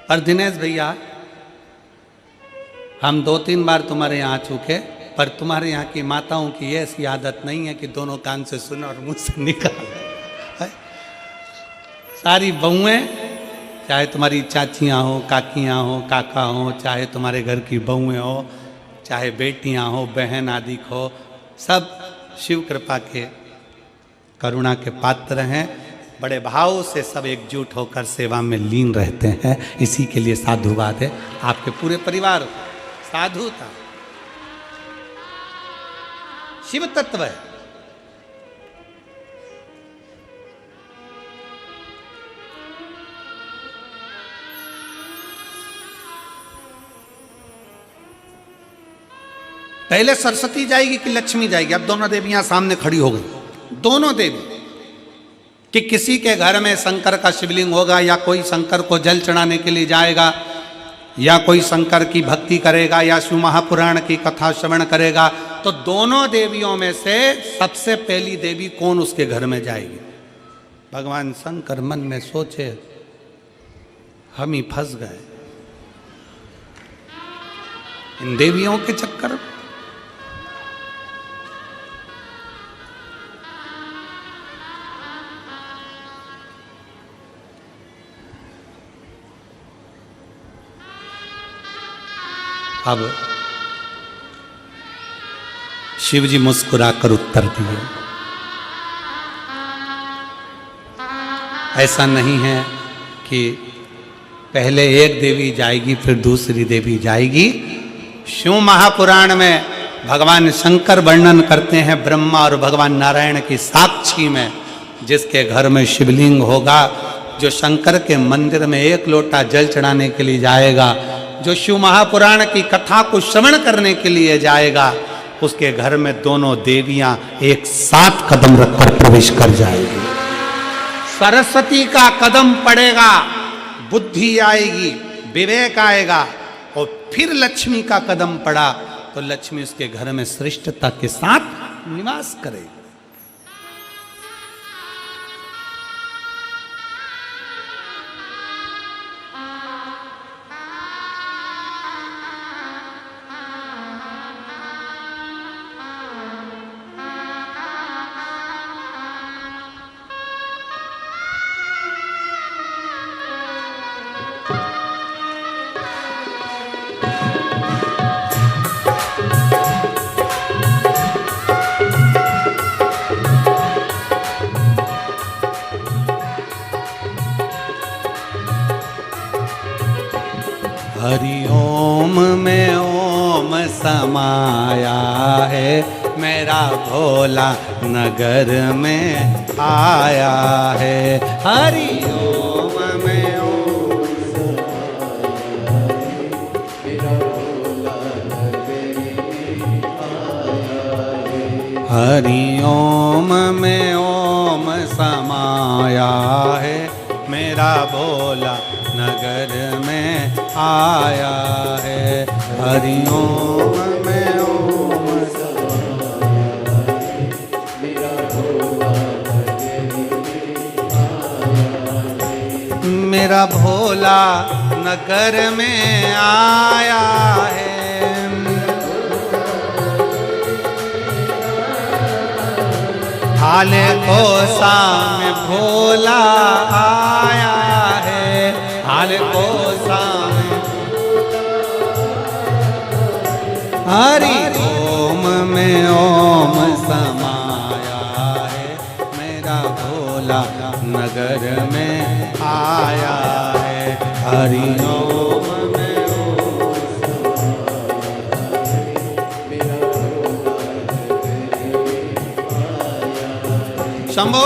और दिनेश भैया, हम 2-3 बार तुम्हारे यहाँ आ चुके, पर तुम्हारे यहाँ की माताओं की ऐसी आदत नहीं है कि दोनों कान से सुने और मुंह से निकाले। सारी बहुएं, चाहे तुम्हारी चाचियाँ हो, काकियाँ हो, काका हो, चाहे तुम्हारे घर की बहुएं हो, चाहे बेटियाँ हो, बहन आदि हो, सब शिव कृपा के करुणा के पात्र हैं। बड़े भाव से सब एकजुट होकर सेवा में लीन रहते हैं। इसी के लिए साधुवाद है। आपके पूरे परिवार साधुता शिव तत्व है। पहले सरस्वती जाएगी कि लक्ष्मी जाएगी? अब दोनों देवियां सामने खड़ी हो गई। दोनों देवी कि किसी के घर में शंकर का शिवलिंग होगा, या कोई शंकर को जल चढ़ाने के लिए जाएगा, या कोई शंकर की भक्ति करेगा, या शिव महापुराण की कथा श्रवण करेगा, तो दोनों देवियों में से सबसे पहली देवी कौन उसके घर में जाएगी? भगवान शंकर मन में सोचे, हम ही फंस गए इन देवियों के चक्कर में। अब शिव जी मुस्कुराकर उत्तर दिए, ऐसा नहीं है कि पहले एक देवी जाएगी फिर दूसरी देवी जाएगी। शिव महापुराण में भगवान शंकर वर्णन करते हैं ब्रह्मा और भगवान नारायण की साक्षी में, जिसके घर में शिवलिंग होगा, जो शंकर के मंदिर में एक लोटा जल चढ़ाने के लिए जाएगा, जो शिव महापुराण की कथा को श्रवण करने के लिए जाएगा, उसके घर में दोनों देवियां एक साथ कदम रखकर प्रवेश कर जाएगी। सरस्वती का कदम पड़ेगा, बुद्धि आएगी, विवेक आएगा, और फिर लक्ष्मी का कदम पड़ा तो लक्ष्मी उसके घर में श्रेष्ठता के साथ निवास करेगी। हरि ओम में ओम समाया है, मेरा भोला नगर में आया है। हरि ओम में ओम समाया है, मेरा भोला नगर में आया है। हरि ओम में ओम समाया है, मेरा भोला नगर में आया है। हरि ओम में ओम समाया है, मेरा भोला नगर में आया है। मेरा भोला नगर में आया है। हाले कोसा में भोला आया है, हाले कोसा में। हरि ओम में ओम समाया है, मेरा भोला नगर में आया है। हरि ओम में ओम समाया है, मेरा भोला नगर में आया है। शंभो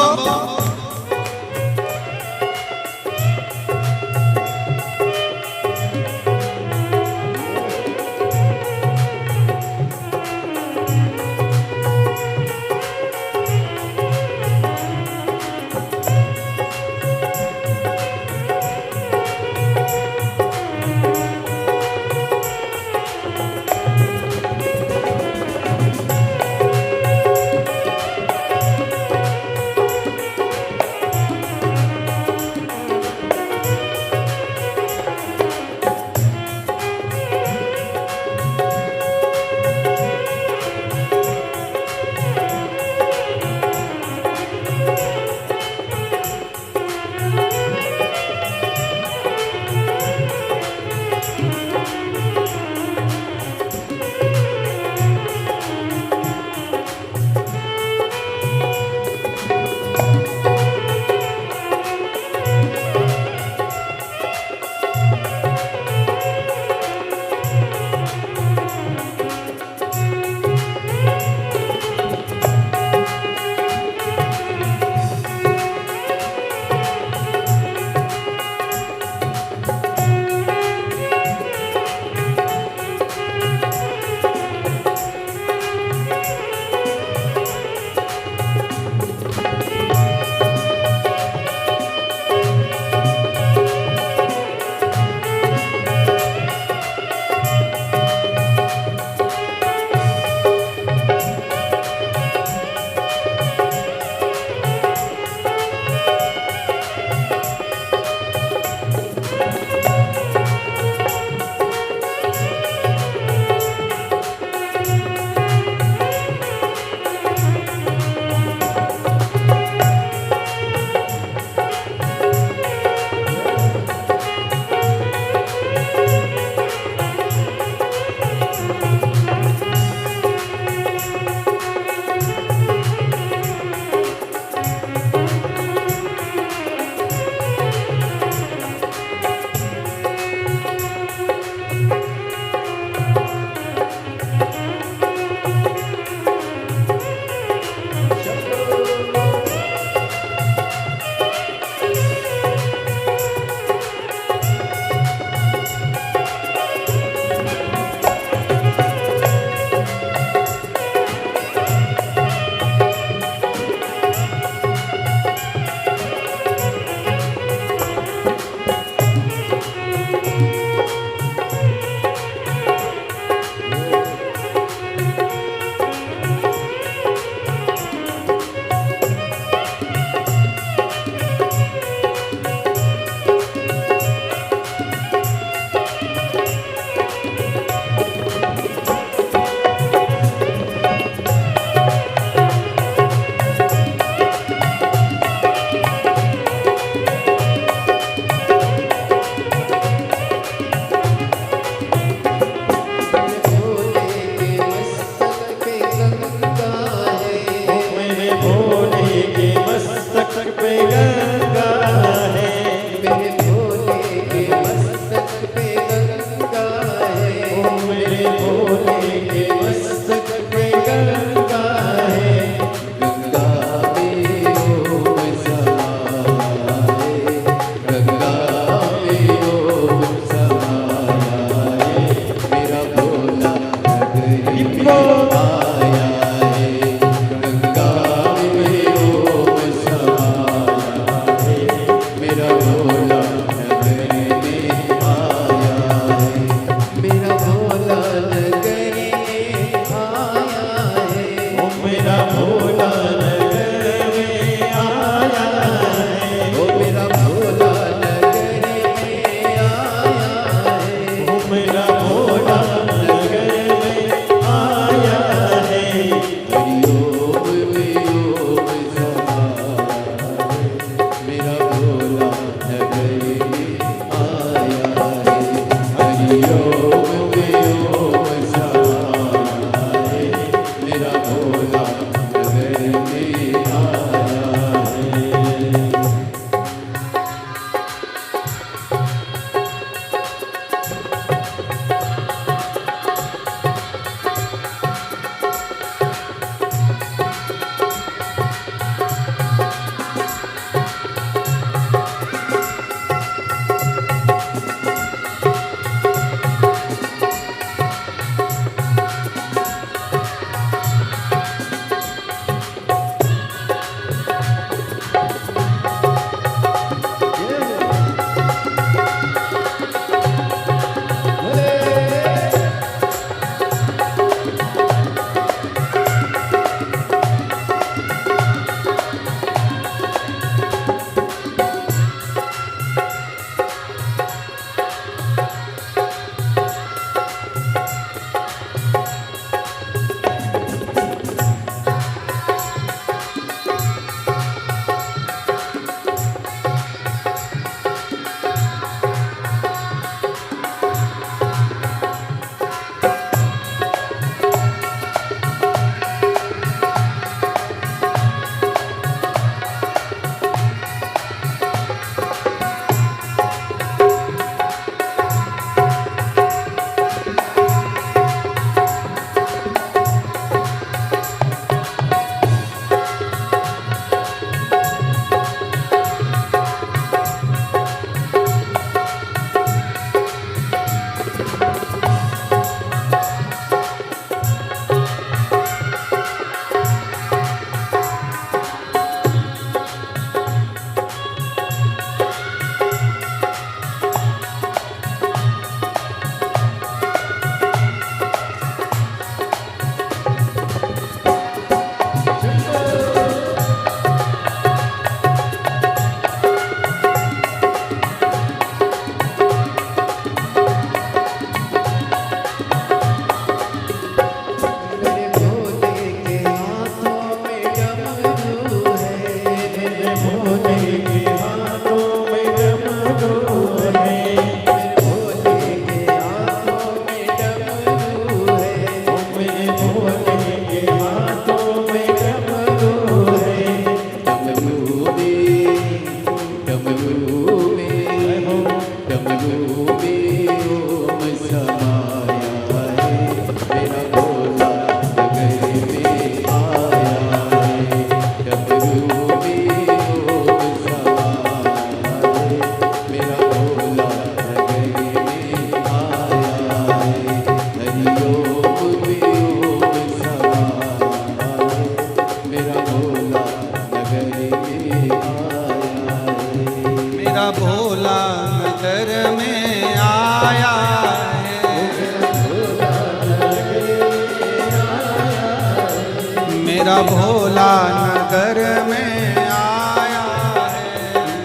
भोला नगर में आया है,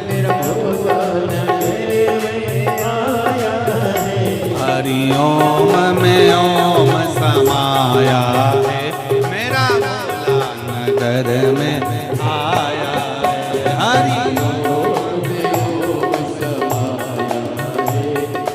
मेरा भोला नगर में आया है।
हरि ओम में ओम समाया है, मेरा भोला नगर में आया है। हरि
ओम में ओम समाया है,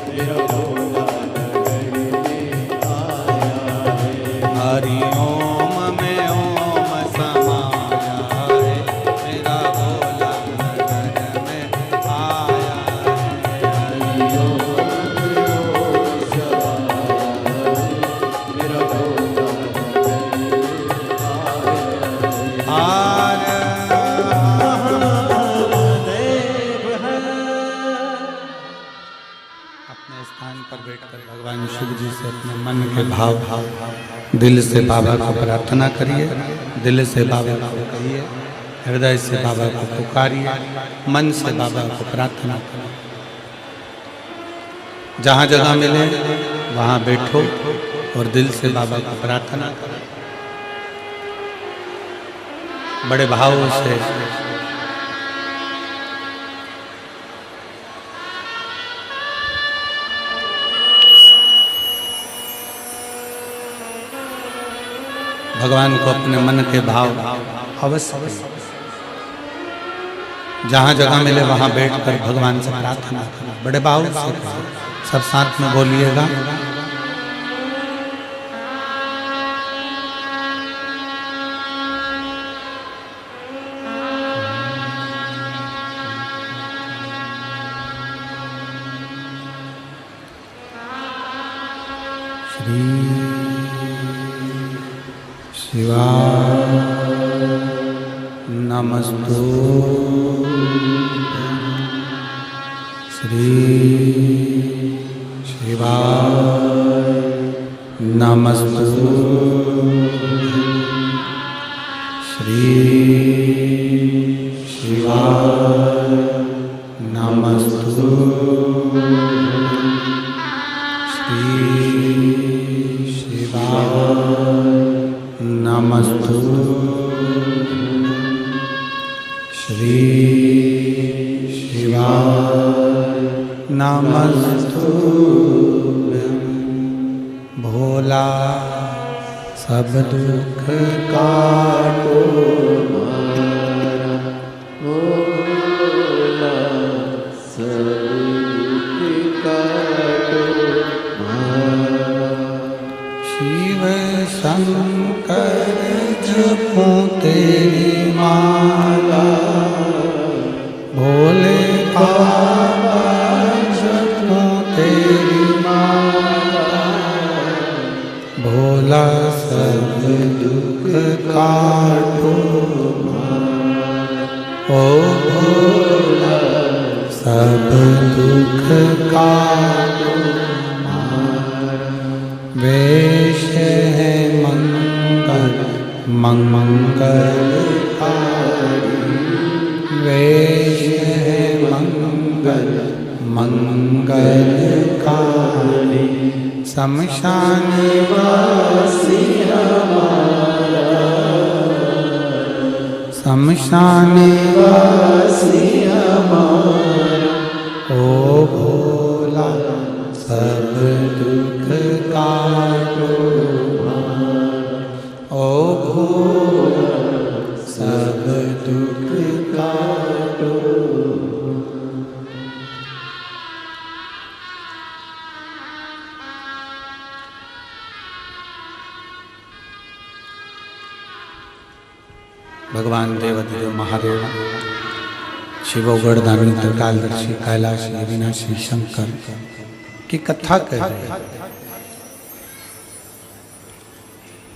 मेरा भोला नगर में आया है।
हरि ओम में ओम समाया है, मेरा भोला नगर में आया है।
हरि ओम में ओम समाया है, मेरा भोला नगर में आया है।
आर अपने स्थान पर बैठकर भगवान शिव जी से अपने मन के भाव दिल से बाबा को प्रार्थना करिए, दिल से बाबा को कहिए, हृदय से बाबा को पुकारिए, मन से बाबा को प्रार्थना करिए। जहाँ जगह मिले वहाँ बैठो और दिल से बाबा को प्रार्थना करो, बड़े भाव से। भगवान को अपने मन के भाव अवश्य जहाँ जगह मिले वहाँ बैठकर भगवान से प्रार्थना करो, बड़े भाव से करो। सब साथ में बोलिएगा। श्री शिवाय नमस्तु, श्री शिवाय नमस्तु, श्री शिवाय नमस्तु, श्री शिवाय नमस्तु, श्री शिवाय नमस्तु। भोला सब दुख काटो
हमारा, भोला सब दुख काटो हमारा।
शिव शंकर जपो तेरी माला, भोले बाबा जपो तेरी माला, भोला सब दुख काटो ओ भोला सब दुख काटो। वेश है मंगल मंगलकारी, वेश है मंगल मंगलकारी, शमशान वासी हमारा, शमशान वासी हमारा, ओ भोला सब दुख काटो ओ भोला सब दुख काटो। भगवान देवदेव महादेव शिवो गणदानी त्रिकालदर्शी कैलाशी अविनाशी शंकर की कथा कह रहे हैं।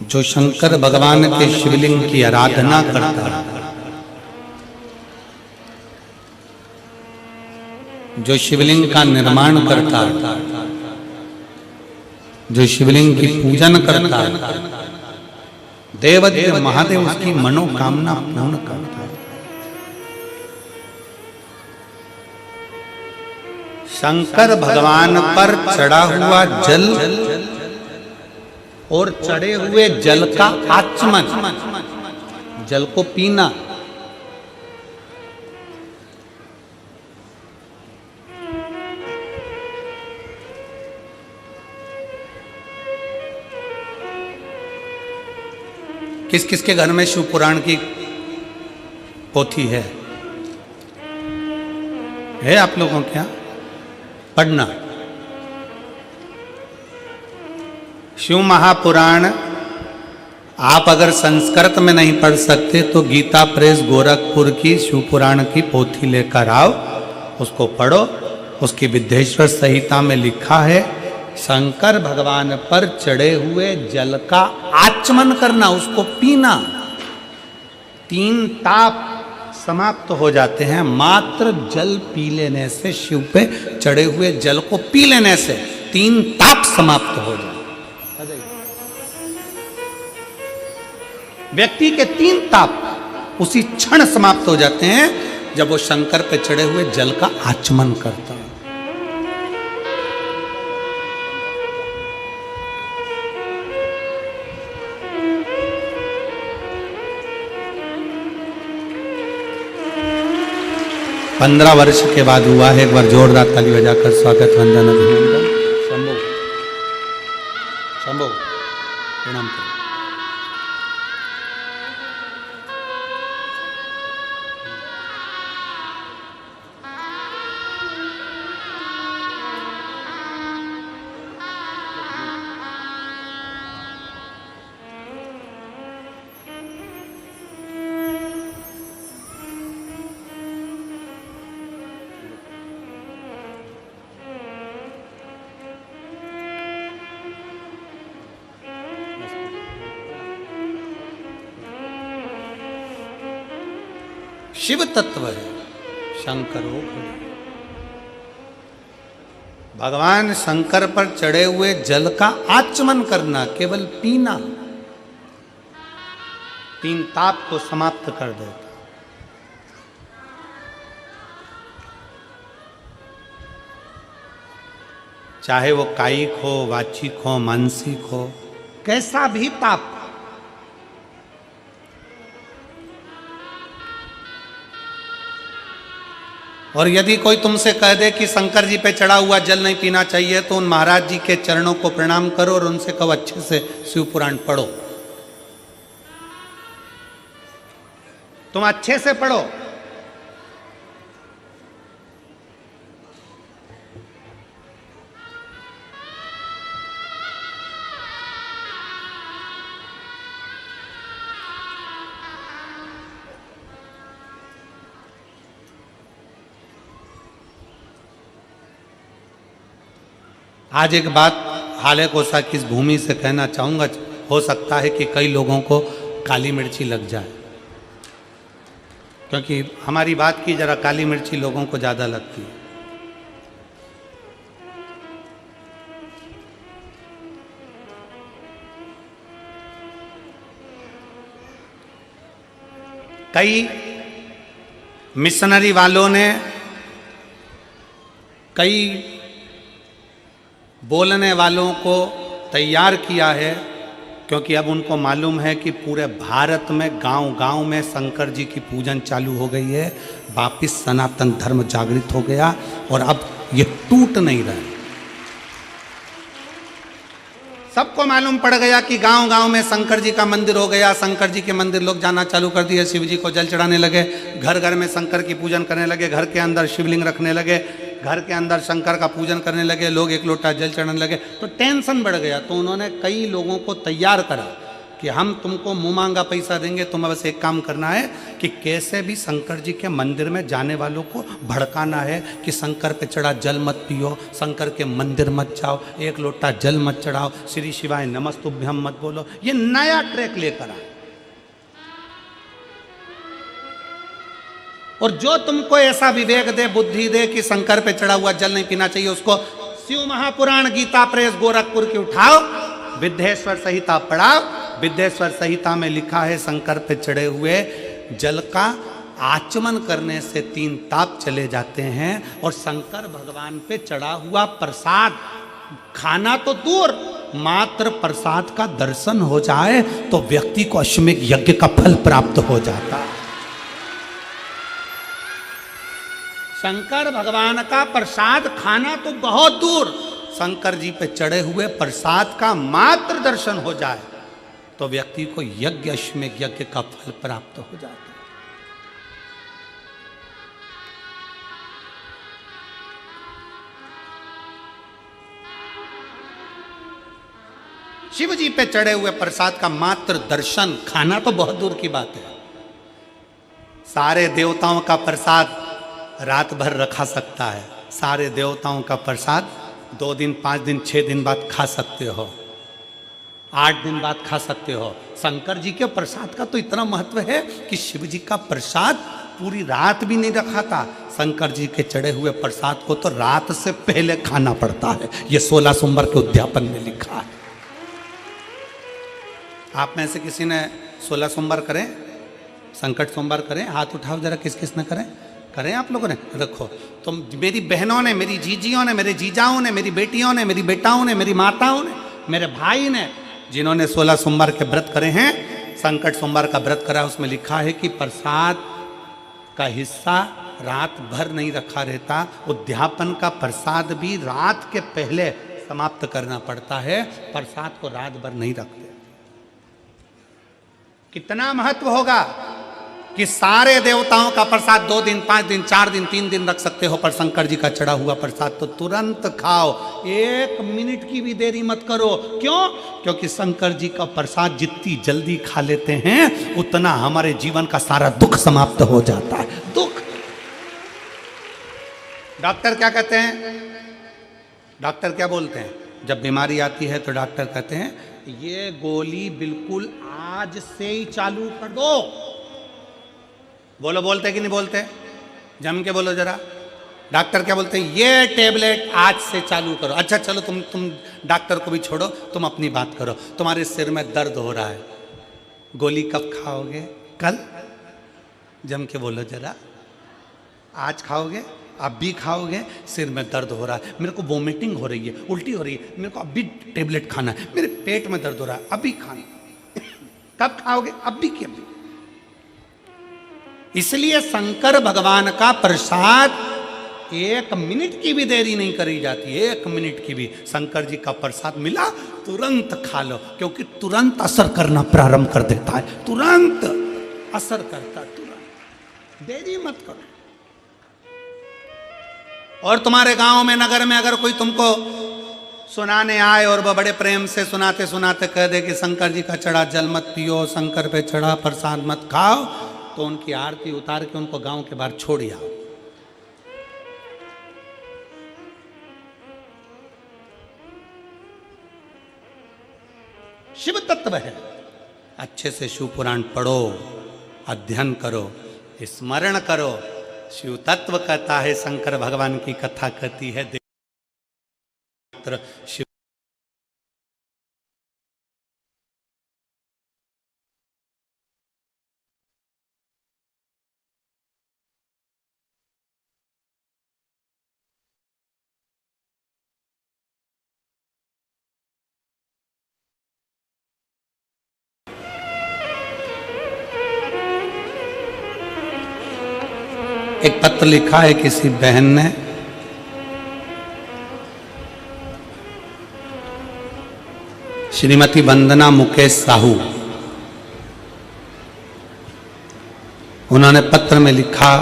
जो शंकर भगवान के शिवलिंग की आराधना करता है, जो शिवलिंग का निर्माण करता है, जो शिवलिंग की पूजन करता है, देवदेव महादेव उसकी मनोकामना पूर्ण करता है। शंकर भगवान पर चढ़ा हुआ जल और चढ़े हुए जल का आचमन जल को पीना। किस किस के घर में शिव पुराण की पोथी है आप लोगों के यहाँ? पढ़ना शिव महापुराण। आप अगर संस्कृत में नहीं पढ़ सकते तो गीता प्रेस गोरखपुर की शिव पुराण की पोथी लेकर आओ, उसको पढ़ो। उसकी विद्येश्वर संहिता में लिखा है शंकर भगवान पर चढ़े हुए जल का आचमन करना, उसको पीना। 3 ताप समाप्त हो जाते हैं मात्र जल पी लेने से। शिव पे चढ़े हुए जल को पी लेने से 3 ताप समाप्त हो जाते। व्यक्ति के 3 ताप उसी क्षण समाप्त हो जाते हैं जब वो शंकर पे चढ़े हुए जल का आचमन करता है। पंद्रह वर्ष के बाद हुआ है। एक बार जोरदार ताली बजाकर स्वागत वंदन अभिनंदन। शंभो शंभो प्रणाम करो। शिव तत्व है शंकरो। भगवान शंकर पर चढ़े हुए जल का आचमन करना, केवल पीना 3 ताप को समाप्त कर देता। चाहे वो कायिक हो, वाचिक हो, मानसिक हो, कैसा भी ताप। और यदि कोई तुमसे कह दे कि शंकर जी पे चढ़ा हुआ जल नहीं पीना चाहिए तो उन महाराज जी के चरणों को प्रणाम करो और उनसे कहो अच्छे से शिव पुराण पढ़ो। तुम अच्छे से पढ़ो। आज एक बात हाले कोसा की इस भूमि से कहना चाहूँगा। हो सकता है कि कई लोगों को काली मिर्ची लग जाए, क्योंकि हमारी बात की जरा काली मिर्ची लोगों को ज़्यादा लगती है। कई मिशनरी वालों ने, कई बोलने वालों को तैयार किया है, क्योंकि अब उनको मालूम है कि पूरे भारत में गांव-गांव में शंकर जी की पूजन चालू हो गई है। वापिस सनातन धर्म जागृत हो गया और अब ये टूट नहीं रहा है। सबको मालूम पड़ गया कि गांव-गांव में शंकर जी का मंदिर हो गया। शंकर जी के मंदिर लोग जाना चालू कर दिए, शिव जी को जल चढ़ाने लगे, घर घर में शंकर की पूजन करने लगे, घर के अंदर शिवलिंग रखने लगे, घर के अंदर शंकर का पूजन करने लगे, लोग 1 लोटा जल चढ़ाने लगे। तो टेंशन बढ़ गया। तो उन्होंने कई लोगों को तैयार करा कि हम तुमको मुँह मांगा पैसा देंगे, तुम्हें बस एक काम करना है कि कैसे भी शंकर जी के मंदिर में जाने वालों को भड़काना है कि शंकर पे चढ़ा जल मत पियो, शंकर के मंदिर मत जाओ, 1 लोटा जल मत चढ़ाओ, श्री शिवाय नमस्तुभ्यम मत बोलो। ये नया ट्रैक लेकर आए। और जो तुमको ऐसा विवेक दे, बुद्धि दे कि शंकर पे चढ़ा हुआ जल नहीं पीना चाहिए, उसको शिव महापुराण गीता प्रेस गोरखपुर की उठाओ, विद्येश्वर संहिता पढ़ाओ। विद्येश्वर संहिता में लिखा है शंकर पे चढ़े हुए जल का आचमन करने से 3 ताप चले जाते हैं। और शंकर भगवान पे चढ़ा हुआ प्रसाद खाना तो दूर, मात्र प्रसाद का दर्शन हो जाए तो व्यक्ति को अश्वमेध यज्ञ का फल प्राप्त हो जाता है। शंकर भगवान का प्रसाद खाना तो बहुत दूर, शंकर जी पे चढ़े हुए प्रसाद का मात्र दर्शन हो जाए तो व्यक्ति को यज्ञ अश्वमेध यज्ञ का फल प्राप्त हो जाता है। शिव जी पे चढ़े हुए प्रसाद का मात्र दर्शन, खाना तो बहुत दूर की बात है। सारे देवताओं का प्रसाद रात भर रखा सकता है, सारे देवताओं का प्रसाद 2 दिन 5 दिन 6 दिन बाद खा सकते हो, 8 दिन बाद खा सकते हो। शंकर जी के प्रसाद का तो इतना महत्व है कि शिव जी का प्रसाद पूरी रात भी नहीं रखा था। शंकर जी के चढ़े हुए प्रसाद को तो रात से पहले खाना पड़ता है, ये 16 सोमवार के उद्यापन में लिखा है। आप में से किसी ने 16 सोमवार करें, संकट सोमवार करें? हाथ उठाओ जरा, किस किस ने करें? करें आप लोगों ने? रखो। तो मेरी बहनों ने, मेरी जीजियों ने, मेरे जीजाओं ने, मेरी बेटियों ने, मेरी बेटाओं ने, मेरी माताओं ने, मेरे भाई ने, जिन्होंने 16 सोमवार के व्रत करे हैं, संकट सोमवार का व्रत करा, उसमें लिखा है कि प्रसाद का हिस्सा रात भर नहीं रखा रहता। उद्यापन का प्रसाद भी रात के पहले समाप्त करना पड़ता है, प्रसाद को रात भर नहीं रखते। कितना महत्व होगा कि सारे देवताओं का प्रसाद 2 दिन 5 दिन 4 दिन 3 दिन रख सकते हो, पर शंकर जी का चढ़ा हुआ प्रसाद तो तुरंत खाओ, 1 मिनट की भी देरी मत करो। क्यों? क्योंकि शंकर जी का प्रसाद जितनी जल्दी खा लेते हैं उतना हमारे जीवन का सारा दुख समाप्त हो जाता है। दुख। डॉक्टर क्या कहते हैं? डॉक्टर क्या बोलते हैं? जब बीमारी आती है तो डॉक्टर कहते हैं ये गोली बिल्कुल आज से ही चालू कर दो। बोलो, बोलते कि नहीं बोलते? जम के बोलो जरा। डॉक्टर क्या बोलते हैं? ये टेबलेट आज से चालू करो। अच्छा चलो, तुम डॉक्टर को भी छोड़ो, तुम अपनी बात करो। तुम्हारे सिर में दर्द हो रहा है, गोली कब खाओगे? कल। जम के बोलो जरा। आज खाओगे? अभी खाओगे? सिर में दर्द हो रहा है, मेरे को वोमिटिंग हो रही है, उल्टी हो रही है, मेरे को अभी टेबलेट खाना है, मेरे पेट में दर्द हो रहा है, अभी खाना। कब खाओगे? अभी के अभी। इसलिए शंकर भगवान का प्रसाद 1 मिनट की भी देरी नहीं करी जाती, 1 मिनट की भी। शंकर जी का प्रसाद मिला तुरंत खा लो, क्योंकि तुरंत असर करना प्रारंभ कर देता है, तुरंत असर करता, तुरंत। देरी मत करो। और तुम्हारे गांव में, नगर में अगर कोई तुमको सुनाने आए और वह बड़े प्रेम से सुनाते सुनाते कह दे कि शंकर जी का चढ़ा जल मत पियो, शंकर पे चढ़ा प्रसाद मत खाओ, तो उनकी आरती उतार के उनको गांव के बाहर छोड़ आओ। शिव तत्व है। अच्छे से शिव पुराण पढ़ो, अध्ययन करो, स्मरण करो। शिव तत्व कहता है, शंकर भगवान की कथा कहती है, शिव एक पत्र लिखा है किसी बहन ने, श्रीमती वंदना मुकेश साहू, उन्होंने पत्र में लिखा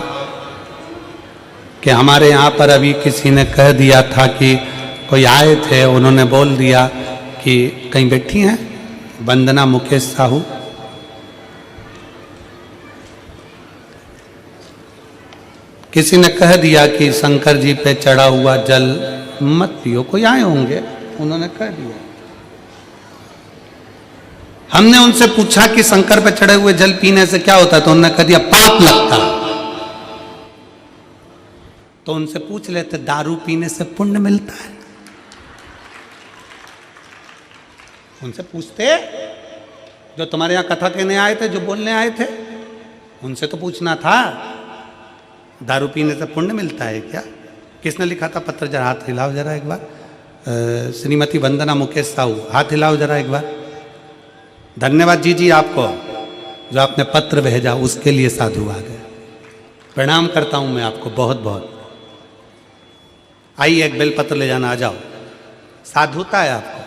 कि हमारे यहाँ पर अभी किसी ने कह दिया था कि कोई आए थे, उन्होंने बोल दिया कि कहीं बैठी हैं वंदना मुकेश साहू, किसी ने कह दिया कि शंकर जी पे चढ़ा हुआ जल मत पियो, कोई आए होंगे, उन्होंने कह दिया। हमने उनसे पूछा कि शंकर पे चढ़े हुए जल पीने से क्या होता है, तो उन्होंने कह दिया पाप लगता। तो उनसे पूछ लेते दारू पीने से पुण्य मिलता है? उनसे पूछते, जो तुम्हारे यहां कथा कहने आए थे, जो बोलने आए थे, उनसे तो पूछना था दारू पीने से पुण्य मिलता है क्या? किसने लिखा था पत्र? जरा हाथ हिलाओ जरा एक बार। श्रीमती वंदना मुकेश साहू, हाथ हिलाओ जरा एक बार। धन्यवाद जी आपको, जो आपने पत्र भेजा उसके लिए साधु आ गए। प्रणाम करता हूं मैं आपको बहुत बहुत। आइए एक बेलपत्र ले जाना, आ जाओ, साधुता है आपको।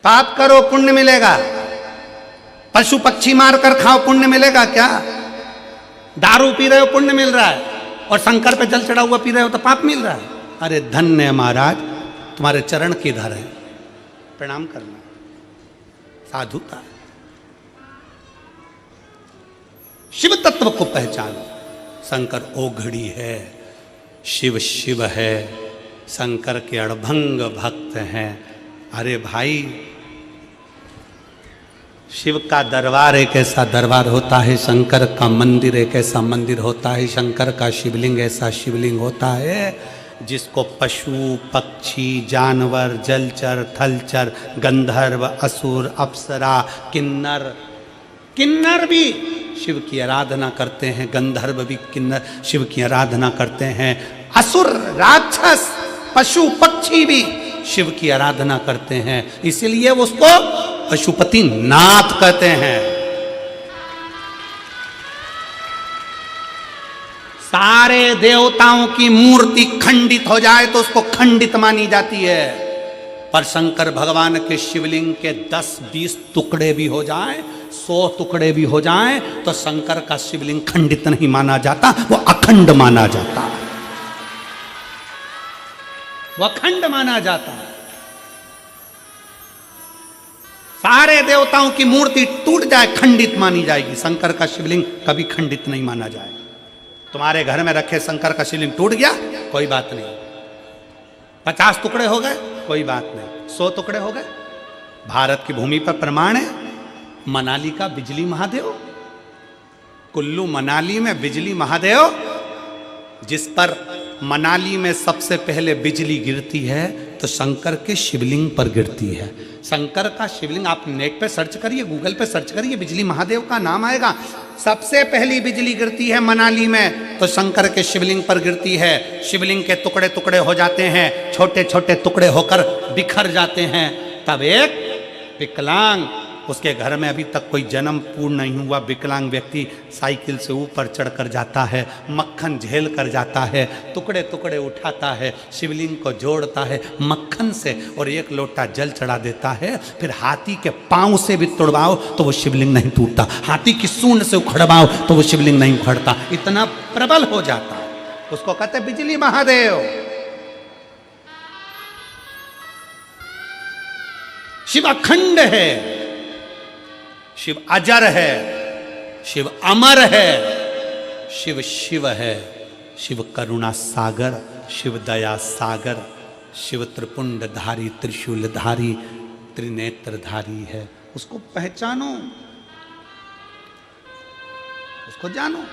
पाप करो पुण्य मिलेगा, पशु पक्षी मारकर खाओ पुण्य मिलेगा क्या? दारू पी रहे हो पुण्य मिल रहा है, और शंकर पे जल चढ़ा हुआ पी रहे हो तो पाप मिल रहा है। अरे धन्य महाराज, तुम्हारे चरण किधर है? प्रणाम करना, साधुता। शिव तत्व को पहचानो। शंकर ओघड़ी है, शिव शिव है, शंकर के अड़भंग भक्त हैं। अरे भाई, शिव का दरबार एक ऐसा दरबार होता है, शंकर का मंदिर एक ऐसा मंदिर होता है, शंकर का शिवलिंग ऐसा शिवलिंग होता है जिसको पशु पक्षी जानवर जलचर थलचर गंधर्व असुर अप्सरा किन्नर भी शिव की आराधना करते हैं, गंधर्व भी किन्नर शिव की आराधना करते हैं, असुर राक्षस पशु पक्षी भी शिव की आराधना करते हैं। इसलिए उसको पशुपति नाथ कहते हैं। सारे देवताओं की मूर्ति खंडित हो जाए तो उसको खंडित मानी जाती है, पर शंकर भगवान के शिवलिंग के 10-20 टुकड़े भी हो जाएं, 100 टुकड़े भी हो जाएं, तो शंकर का शिवलिंग खंडित नहीं माना जाता, वो अखंड माना जाता है, वो अखंड माना जाता है। सारे देवताओं की मूर्ति टूट जाए खंडित मानी जाएगी, शंकर का शिवलिंग कभी खंडित नहीं माना जाएगा। तुम्हारे घर में रखे शंकर का शिवलिंग टूट गया, कोई बात नहीं, 50 टुकड़े हो गए, कोई बात नहीं, 100 टुकड़े हो गए। भारत की भूमि पर प्रमाण है, मनाली का बिजली महादेव, कुल्लू मनाली में बिजली महादेव, जिस पर मनाली में सबसे पहले बिजली गिरती है तो शंकर के शिवलिंग पर गिरती है। शंकर का शिवलिंग आप नेट पे सर्च करिए, गूगल पे सर्च करिए, बिजली महादेव का नाम आएगा। सबसे पहली बिजली गिरती है मनाली में तो शंकर के शिवलिंग पर गिरती है। शिवलिंग के टुकड़े टुकड़े हो जाते हैं, छोटे छोटे टुकड़े होकर बिखर जाते हैं। तब एक विकलांग, उसके घर में अभी तक कोई जन्म पूर्ण नहीं हुआ विकलांग व्यक्ति साइकिल से ऊपर चढ़कर जाता है, मक्खन झेल कर जाता है, टुकड़े टुकड़े उठाता है, शिवलिंग को जोड़ता है मक्खन से और एक लोटा जल चढ़ा देता है। फिर हाथी के पांव से भी तोड़वाओ तो वो शिवलिंग नहीं टूटता, हाथी की सूंड से उखड़वाओ तो वो शिवलिंग नहीं उखड़ता, इतना प्रबल हो जाता है। उसको कहते हैं बिजली महादेव। शिव अखंड है, शिव अजर है, शिव अमर है, शिव शिव है, शिव करुणा सागर, शिव दया सागर, शिव त्रिपुंडधारी त्रिशूलधारी त्रिनेत्रधारी है। उसको पहचानो, उसको जानो।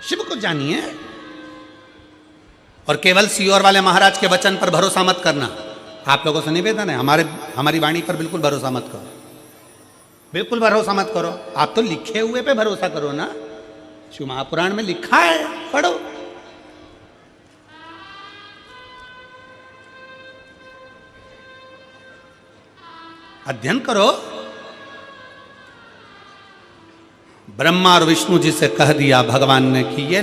शिव को जानिए और केवल सीओर वाले महाराज के वचन पर भरोसा मत करना। आप लोगों से निवेदन है, हमारी वाणी पर बिल्कुल भरोसा मत करो, बिल्कुल भरोसा मत करो। आप तो लिखे हुए पे भरोसा करो ना, शिव महापुराण में लिखा है, पढ़ो। अध्ययन करो। ब्रह्मा और विष्णु जी से कह दिया भगवान ने कि ये